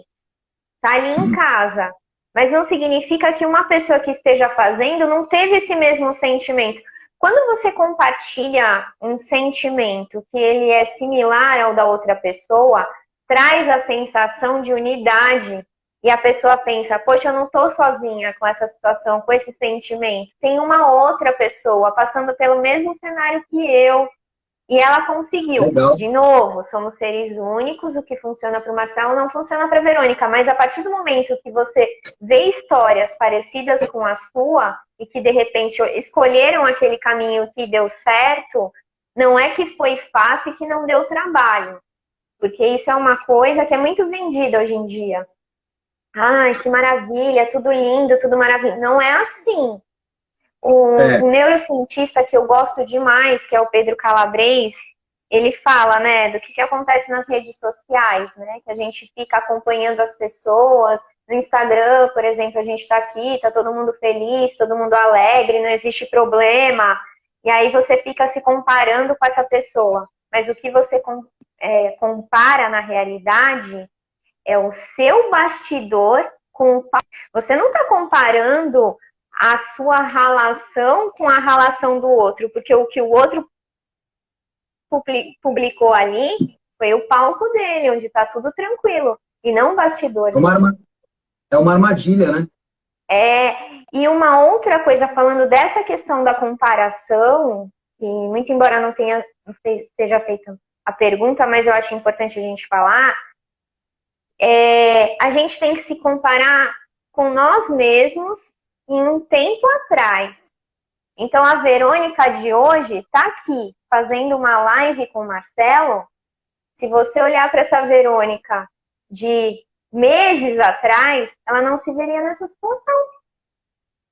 está ali em casa. Mas não significa que uma pessoa que esteja fazendo não teve esse mesmo sentimento. Quando você compartilha um sentimento que ele é similar ao da outra pessoa, traz a sensação de unidade. E a pessoa pensa, poxa, eu não estou sozinha com essa situação, com esse sentimento. Tem uma outra pessoa passando pelo mesmo cenário que eu. E ela conseguiu. Legal. De novo, somos seres únicos, o que funciona para o Marcelo não funciona para a Verônica, mas a partir do momento que você vê histórias parecidas com a sua e que de repente escolheram aquele caminho que deu certo, não é que foi fácil e que não deu trabalho. Porque isso é uma coisa que é muito vendida hoje em dia. Ai, que maravilha, tudo lindo, tudo maravilhoso. Não é assim. Um neurocientista que eu gosto demais, que é o Pedro Calabres, ele fala, né, do que acontece nas redes sociais, né, que a gente fica acompanhando as pessoas. No Instagram, por exemplo, a gente está aqui, tá todo mundo feliz, todo mundo alegre, não existe problema. E aí você fica se comparando com essa pessoa. Mas o que você compara na realidade é o seu bastidor com... Você não está comparando a sua relação com a relação do outro, porque o que o outro publicou ali foi o palco dele, onde está tudo tranquilo, e não o bastidor. É uma armadilha, né? E uma outra coisa, falando dessa questão da comparação, que muito embora não seja feita a pergunta, mas eu acho importante a gente falar, a gente tem que se comparar com nós mesmos em um tempo atrás. Então, a Verônica de hoje está aqui, fazendo uma live com o Marcelo. Se você olhar para essa Verônica de meses atrás, ela não se veria nessa situação.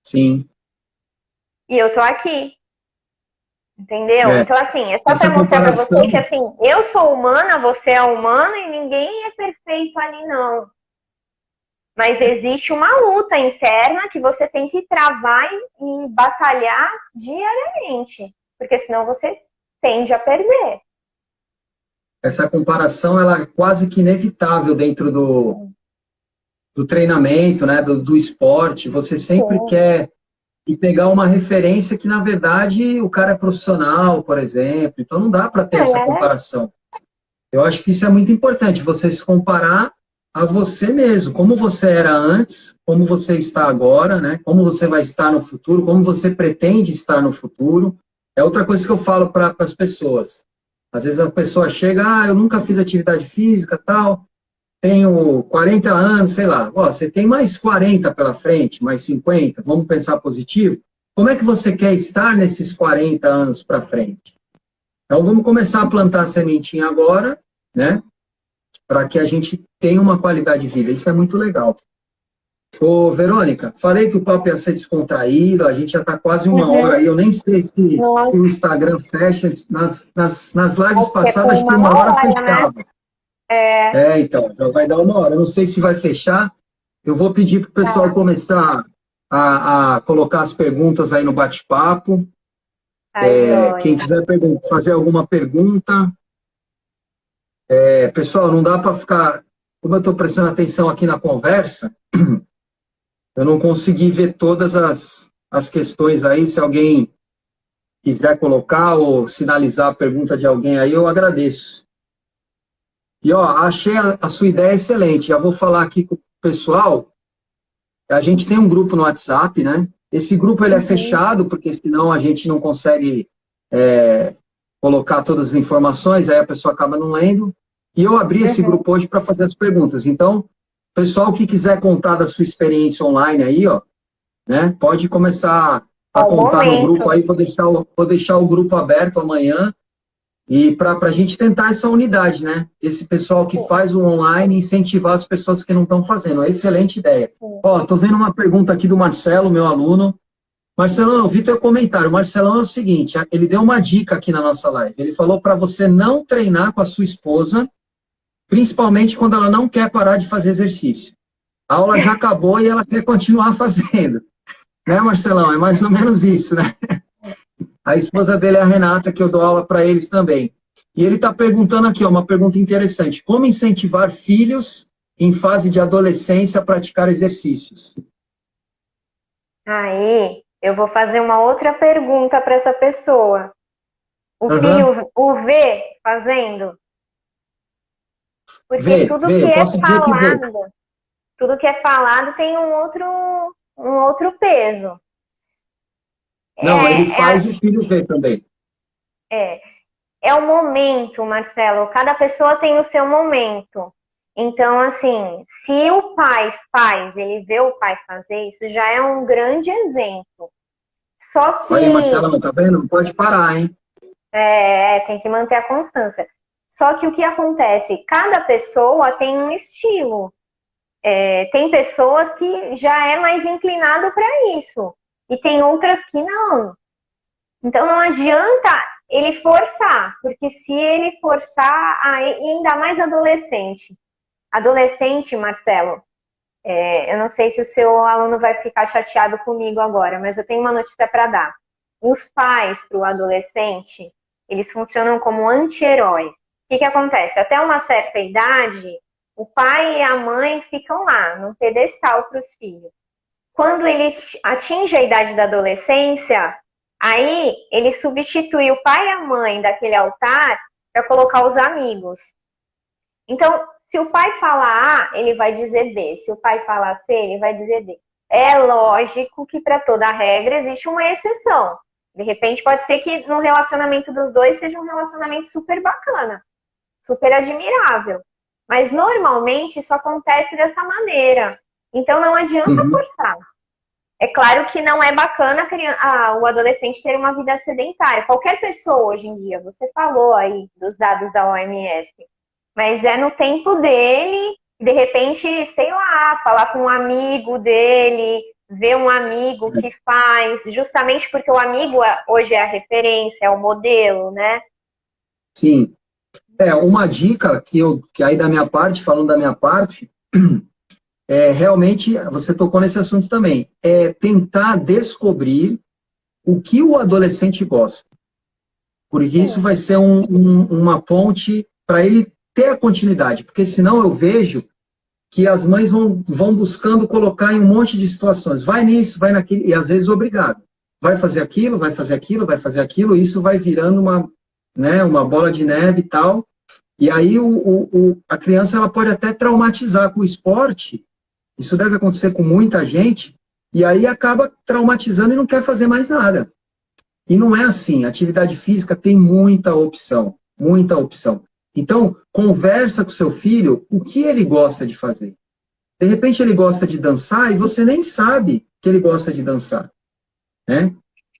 Sim. E eu tô aqui. Entendeu? Então, assim, é só para mostrar para você que, assim, eu sou humana, você é humana e ninguém é perfeito ali, não. Mas existe uma luta interna que você tem que travar e batalhar diariamente, porque senão você tende a perder. Essa comparação, ela é quase que inevitável dentro do treinamento, né, do esporte. Você sempre quer pegar uma referência que, na verdade, o cara é profissional, por exemplo. Então, não dá para ter essa comparação. Eu acho que isso é muito importante, você se comparar a você mesmo, como você era antes, como você está agora, né? Como você vai estar no futuro, como você pretende estar no futuro. É outra coisa que eu falo para as pessoas. Às vezes a pessoa chega, eu nunca fiz atividade física, tal, tenho 40 anos, sei lá. Você tem mais 40 pela frente, mais 50, vamos pensar positivo. Como é que você quer estar nesses 40 anos para frente? Então vamos começar a plantar a sementinha agora, né? Para que a gente tenha uma qualidade de vida. Isso é muito legal. Ô, Verônica, falei que o papo ia ser descontraído, a gente já está quase uma hora aí, eu nem sei se o Instagram fecha. Nas lives passadas, acho que uma hora fechava. Né? Então, já vai dar uma hora. Eu não sei se vai fechar. Eu vou pedir para o pessoal começar a colocar as perguntas aí no bate-papo. Quem quiser fazer alguma pergunta... pessoal, não dá para ficar... Como eu estou prestando atenção aqui na conversa, eu não consegui ver todas as questões aí. Se alguém quiser colocar ou sinalizar a pergunta de alguém aí, eu agradeço. E, achei a sua ideia excelente. Já vou falar aqui com o pessoal. A gente tem um grupo no WhatsApp, né? Esse grupo ele é fechado, porque senão a gente não consegue colocar todas as informações, aí a pessoa acaba não lendo. E eu abri esse grupo hoje para fazer as perguntas. Então, pessoal que quiser contar da sua experiência online aí, ó, né, pode começar a contar no grupo aí, vou deixar o grupo aberto amanhã, e para a gente tentar essa unidade, né? Esse pessoal que faz o online, incentivar as pessoas que não estão fazendo. Excelente ideia. Ó, tô vendo uma pergunta aqui do Marcelo, meu aluno. Marcelão, eu vi teu comentário. O Marcelão é o seguinte, ele deu uma dica aqui na nossa live. Ele falou para você não treinar com a sua esposa, principalmente quando ela não quer parar de fazer exercício. A aula já acabou e ela quer continuar fazendo. Né, Marcelão? É mais ou menos isso, né? A esposa dele é a Renata, que eu dou aula para eles também. E ele está perguntando aqui, ó, uma pergunta interessante. Como incentivar filhos em fase de adolescência a praticar exercícios? Aí, eu vou fazer uma outra pergunta para essa pessoa. O filho o vê fazendo? Porque tudo que é falado tem um outro peso. Não, ele faz e o filho vê também. É o momento, Marcelo. Cada pessoa tem o seu momento. Então, assim, se o pai faz, ele vê o pai fazer, isso já é um grande exemplo. Só que... Olha aí, Marcelo, tá vendo? Não pode parar, hein? Tem que manter a constância. Só que o que acontece? Cada pessoa tem um estilo. Tem pessoas que já é mais inclinado para isso. E tem outras que não. Então não adianta ele forçar, porque se ele forçar, ainda mais adolescente. Adolescente, Marcelo, eu não sei se o seu aluno vai ficar chateado comigo agora, mas eu tenho uma notícia para dar. Os pais para o adolescente, eles funcionam como anti-herói. O que acontece? Até uma certa idade, o pai e a mãe ficam lá, no pedestal para os filhos. Quando ele atinge a idade da adolescência, aí ele substitui o pai e a mãe daquele altar para colocar os amigos. Então, se o pai falar A, ele vai dizer B. Se o pai falar C, ele vai dizer D. É lógico que para toda regra existe uma exceção. De repente, pode ser que no relacionamento dos dois seja um relacionamento super bacana, super admirável. Mas, normalmente, isso acontece dessa maneira. Então, não adianta forçar. É claro que não é bacana o adolescente ter uma vida sedentária. Qualquer pessoa, hoje em dia, você falou aí dos dados da OMS, mas é no tempo dele, de repente, sei lá, falar com um amigo dele, ver um amigo que faz, justamente porque o amigo hoje é a referência, é o modelo, né? Sim. Uma dica que aí da minha parte, falando da minha parte, realmente, você tocou nesse assunto também, é tentar descobrir o que o adolescente gosta. Porque isso vai ser uma ponte para ele ter a continuidade, porque senão eu vejo que as mães vão buscando colocar em um monte de situações. Vai nisso, vai naquilo, e às vezes obrigado. Vai fazer aquilo, vai fazer aquilo, vai fazer aquilo, e isso vai virando uma bola de neve e tal. E aí a criança ela pode até traumatizar com o esporte. Isso deve acontecer com muita gente, e aí acaba traumatizando e não quer fazer mais nada. E não é assim. A atividade física tem muita opção, muita opção. Então, conversa com seu filho o que ele gosta de fazer. De repente ele gosta de dançar e você nem sabe que ele gosta de dançar. Né?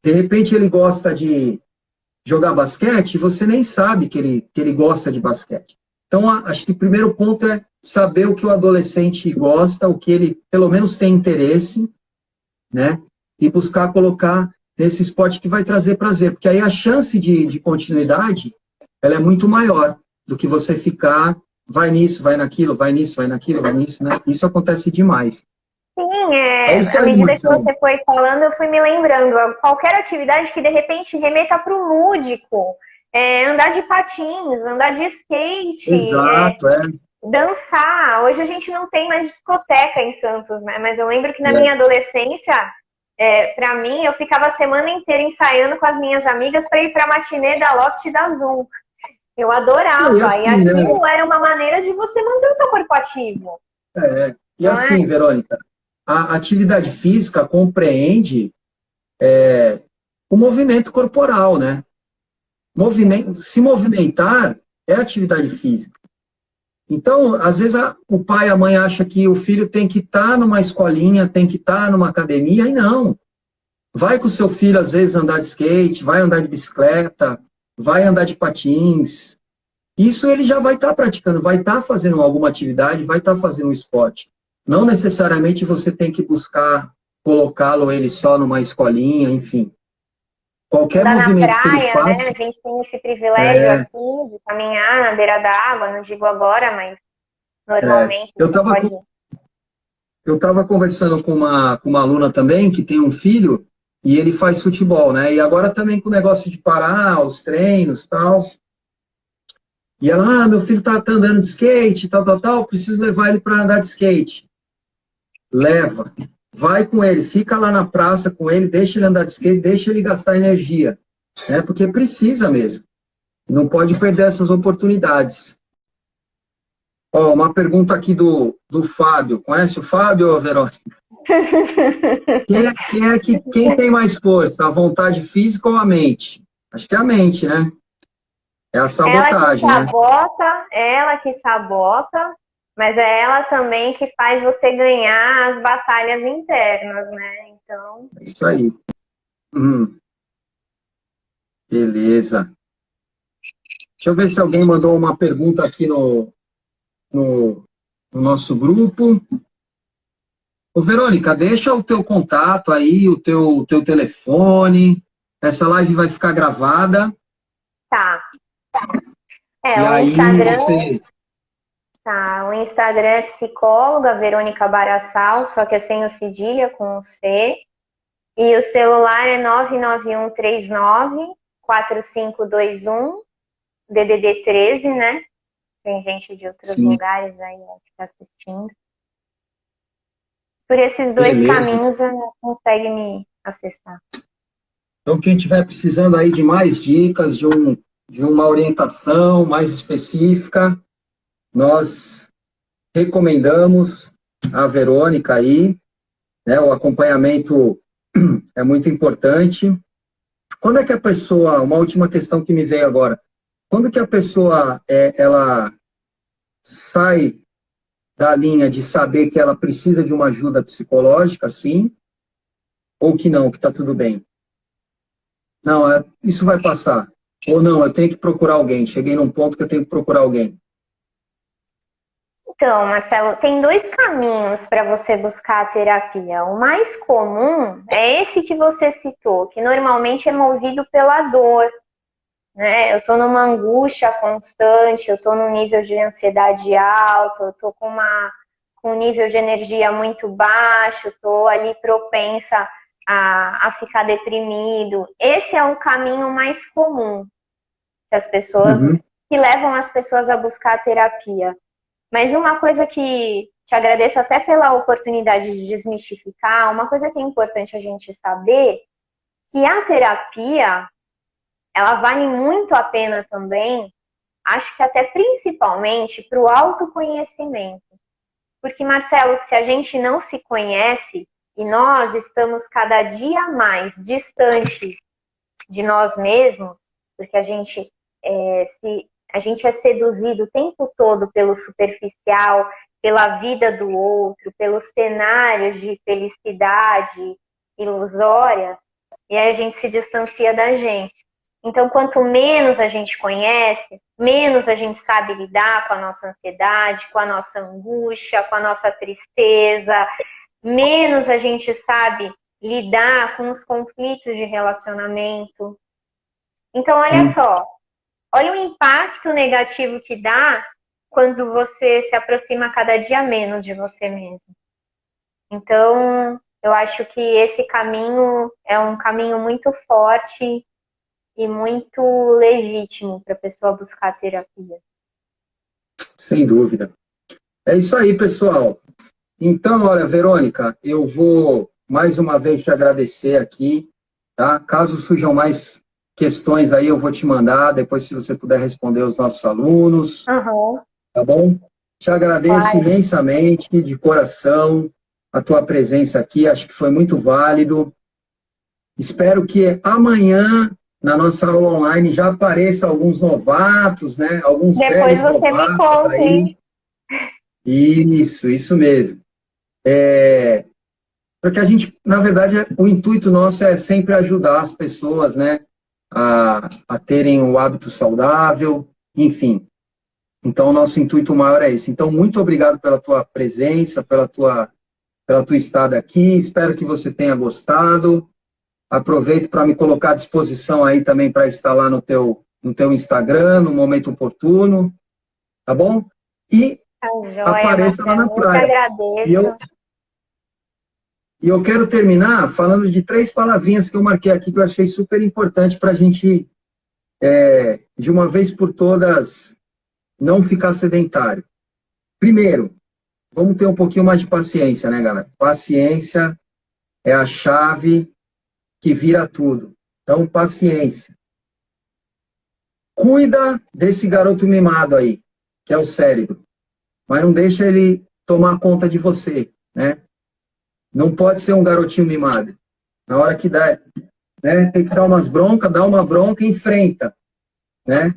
De repente ele gosta de jogar basquete e você nem sabe que ele gosta de basquete. Então, acho que o primeiro ponto é saber o que o adolescente gosta, o que ele pelo menos tem interesse, né? E buscar colocar nesse esporte que vai trazer prazer. Porque aí a chance de continuidade ela é muito maior do que você ficar, vai nisso, vai naquilo, vai nisso, vai naquilo, vai nisso, né? Isso acontece demais. Sim, à medida que você foi falando, eu fui me lembrando. Qualquer atividade que, de repente, remeta para o lúdico. Andar de patins, andar de skate. Exato, dançar. Hoje a gente não tem mais discoteca em Santos, né? Mas eu lembro que na minha adolescência, para mim, eu ficava a semana inteira ensaiando com as minhas amigas para ir para a matinê da Loft e da Zoom. Eu adorava. E aquilo era uma maneira de você manter o seu corpo ativo. E assim, Verônica, a atividade física compreende o movimento corporal, né? Se movimentar é atividade física. Então, às vezes, o pai e a mãe acham que o filho tem que estar numa escolinha, tem que estar numa academia, e não. Vai com o seu filho, às vezes, andar de skate, vai andar de bicicleta, vai andar de patins. Isso ele já vai estar praticando, vai estar fazendo alguma atividade, vai estar fazendo um esporte. Não necessariamente você tem que buscar colocá-lo ele só numa escolinha, enfim. Qualquer Andar na movimento que ele praia, faça... né? A gente tem esse privilégio aqui de caminhar na beira da água, não digo agora, mas normalmente Eu você pode... estava conversando com uma aluna também, que tem um filho, e ele faz futebol, né? E agora também com o negócio de parar, os treinos e tal. E ela, meu filho tá andando de skate, tal, preciso levar ele para andar de skate. Leva. Vai com ele, fica lá na praça com ele, deixa ele andar de skate, deixa ele gastar energia. Né? Porque precisa mesmo. Não pode perder essas oportunidades. Ó, uma pergunta aqui do Fábio. Conhece o Fábio, Verônica? Quem tem mais força, a vontade física ou a mente? Acho que é a mente, né? É a sabotagem, ela que sabota, mas é ela também que faz você ganhar as batalhas internas, né? Então... É isso aí. Beleza. Deixa eu ver se alguém mandou uma pergunta aqui no nosso grupo. Ô, Verônica, deixa o teu contato aí, o teu telefone. Essa live vai ficar gravada. Tá. E aí Instagram... você... Tá, o Instagram é psicóloga Verônica Barassal, só que é sem o cedilha, com o C. E o celular é 99139-4521, DDD 13, né? Tem gente de outros lugares aí que está assistindo. Por esses dois caminhos, você consegue me acessar. Então, quem estiver precisando aí de mais dicas, de uma orientação mais específica, nós recomendamos a Verônica aí, né? O acompanhamento é muito importante. Quando é que a pessoa, uma última questão que me veio agora, quando que a pessoa, ela sai da linha de saber que ela precisa de uma ajuda psicológica, sim, ou que não, que está tudo bem? Não, isso vai passar. Ou não, eu tenho que procurar alguém. Cheguei num ponto que eu tenho que procurar alguém. Então, Marcelo, tem dois caminhos para você buscar a terapia. O mais comum é esse que você citou, que normalmente é movido pela dor. Né? Eu estou numa angústia constante, eu estou num nível de ansiedade alto, eu estou com um nível de energia muito baixo, estou ali propensa a ficar deprimido. Esse é o caminho mais comum que as pessoas, que levam as pessoas a buscar a terapia. Mas uma coisa que te agradeço até pela oportunidade de desmistificar, uma coisa que é importante a gente saber, que a terapia, ela vale muito a pena também, acho que até principalmente para o autoconhecimento. Porque, Marcelo, se a gente não se conhece e nós estamos cada dia mais distantes de nós mesmos, porque a gente é seduzido o tempo todo pelo superficial, pela vida do outro, pelos cenários de felicidade ilusória, e aí a gente se distancia da gente. Então, quanto menos a gente conhece, menos a gente sabe lidar com a nossa ansiedade, com a nossa angústia, com a nossa tristeza, menos a gente sabe lidar com os conflitos de relacionamento. Então, olha só, olha o impacto negativo que dá quando você se aproxima cada dia menos de você mesmo. Então, eu acho que esse caminho é um caminho muito forte e muito legítimo para a pessoa buscar terapia. Sem dúvida. É isso aí, pessoal. Então, olha, Verônica, eu vou mais uma vez te agradecer aqui, tá? Caso surjam mais questões aí, eu vou te mandar, depois se você puder responder aos nossos alunos, tá bom? Te agradeço imensamente, de coração, a tua presença aqui, acho que foi muito válido. Espero que amanhã, na nossa aula online, já apareça alguns novatos, né? Alguns Depois velhos você me novatos conta, aí. hein? Isso mesmo. Porque a gente, na verdade, o intuito nosso é sempre ajudar as pessoas, né? A terem o hábito saudável, enfim. Então, o nosso intuito maior é esse. Então, muito obrigado pela tua presença, pela tua estada aqui. Espero que você tenha gostado. Aproveito para me colocar à disposição aí também para estar lá no teu Instagram, no momento oportuno, tá bom? E Tá joia, apareça lá na Marcelo. Eu que praia. agradeço. E eu quero terminar falando de 3 palavrinhas que eu marquei aqui que eu achei super importante para a gente, de uma vez por todas, não ficar sedentário. Primeiro, vamos ter um pouquinho mais de paciência, né, galera? Paciência é a chave que vira tudo. Então, paciência. Cuida desse garoto mimado aí, que é o cérebro. Mas não deixa ele tomar conta de você, né? Não pode ser um garotinho mimado. Na hora que dá, né, tem que dar umas broncas, dá uma bronca e enfrenta, né?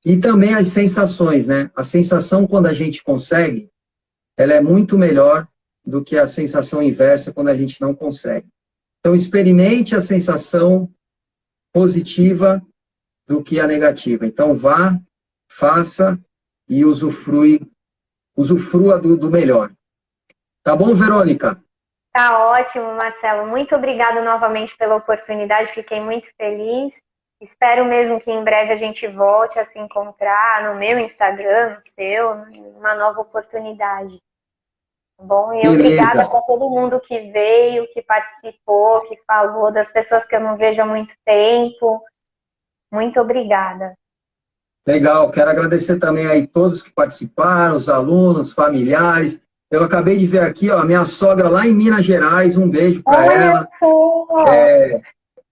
E também as sensações, né? A sensação, quando a gente consegue, ela é muito melhor do que a sensação inversa quando a gente não consegue. Então, experimente a sensação positiva do que a negativa. Então, vá, faça e usufrua do melhor. Tá bom, Verônica? Tá ótimo, Marcelo. Muito obrigada novamente pela oportunidade. Fiquei muito feliz. Espero mesmo que em breve a gente volte a se encontrar no meu Instagram, no seu, numa nova oportunidade. Tá bom? E Beleza. obrigada para todo mundo que veio, que participou, que falou, das pessoas que eu não vejo há muito tempo. Muito obrigada. Legal. Quero agradecer também aí todos que participaram, os alunos, familiares. Eu acabei de ver aqui, ó, a minha sogra lá em Minas Gerais. Um beijo para ela.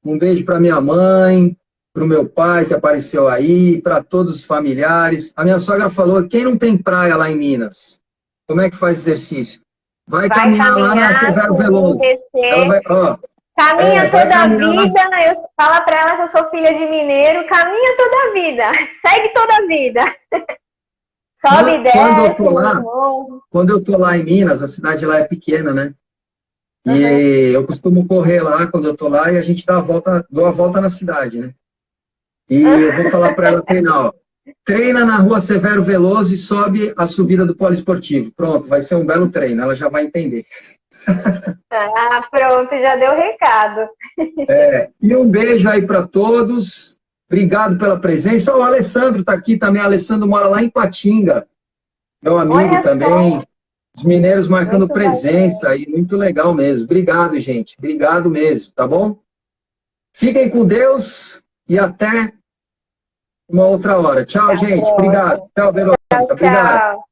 Um beijo para minha mãe, para o meu pai que apareceu aí, para todos os familiares. A minha sogra falou: quem não tem praia lá em Minas? Como é que faz exercício? Vai caminhar lá na Severo Veloso. Ela vai, ó, caminha toda a vida. Lá... Eu falo para ela que eu sou filha de mineiro. Caminha toda a vida. Segue toda a vida. Sobe e desce. Quando eu tô lá em Minas, a cidade lá é pequena, né? E eu costumo correr lá quando eu tô lá e a gente dou a volta na cidade, né? E eu vou falar para ela treinar, ó. Treina na rua Severo Veloso e sobe a subida do poliesportivo. Pronto, vai ser um belo treino, ela já vai entender. Pronto, já deu o recado. E um beijo aí para todos. Obrigado pela presença. O Alessandro está aqui também. O Alessandro mora lá em Patinga. Meu amigo também. Os mineiros marcando muito presença aí. Muito legal mesmo. Obrigado, gente. Obrigado mesmo, tá bom? Fiquem com Deus e até uma outra hora. Tchau, gente. Obrigado. Tchau, Verônica. Obrigado.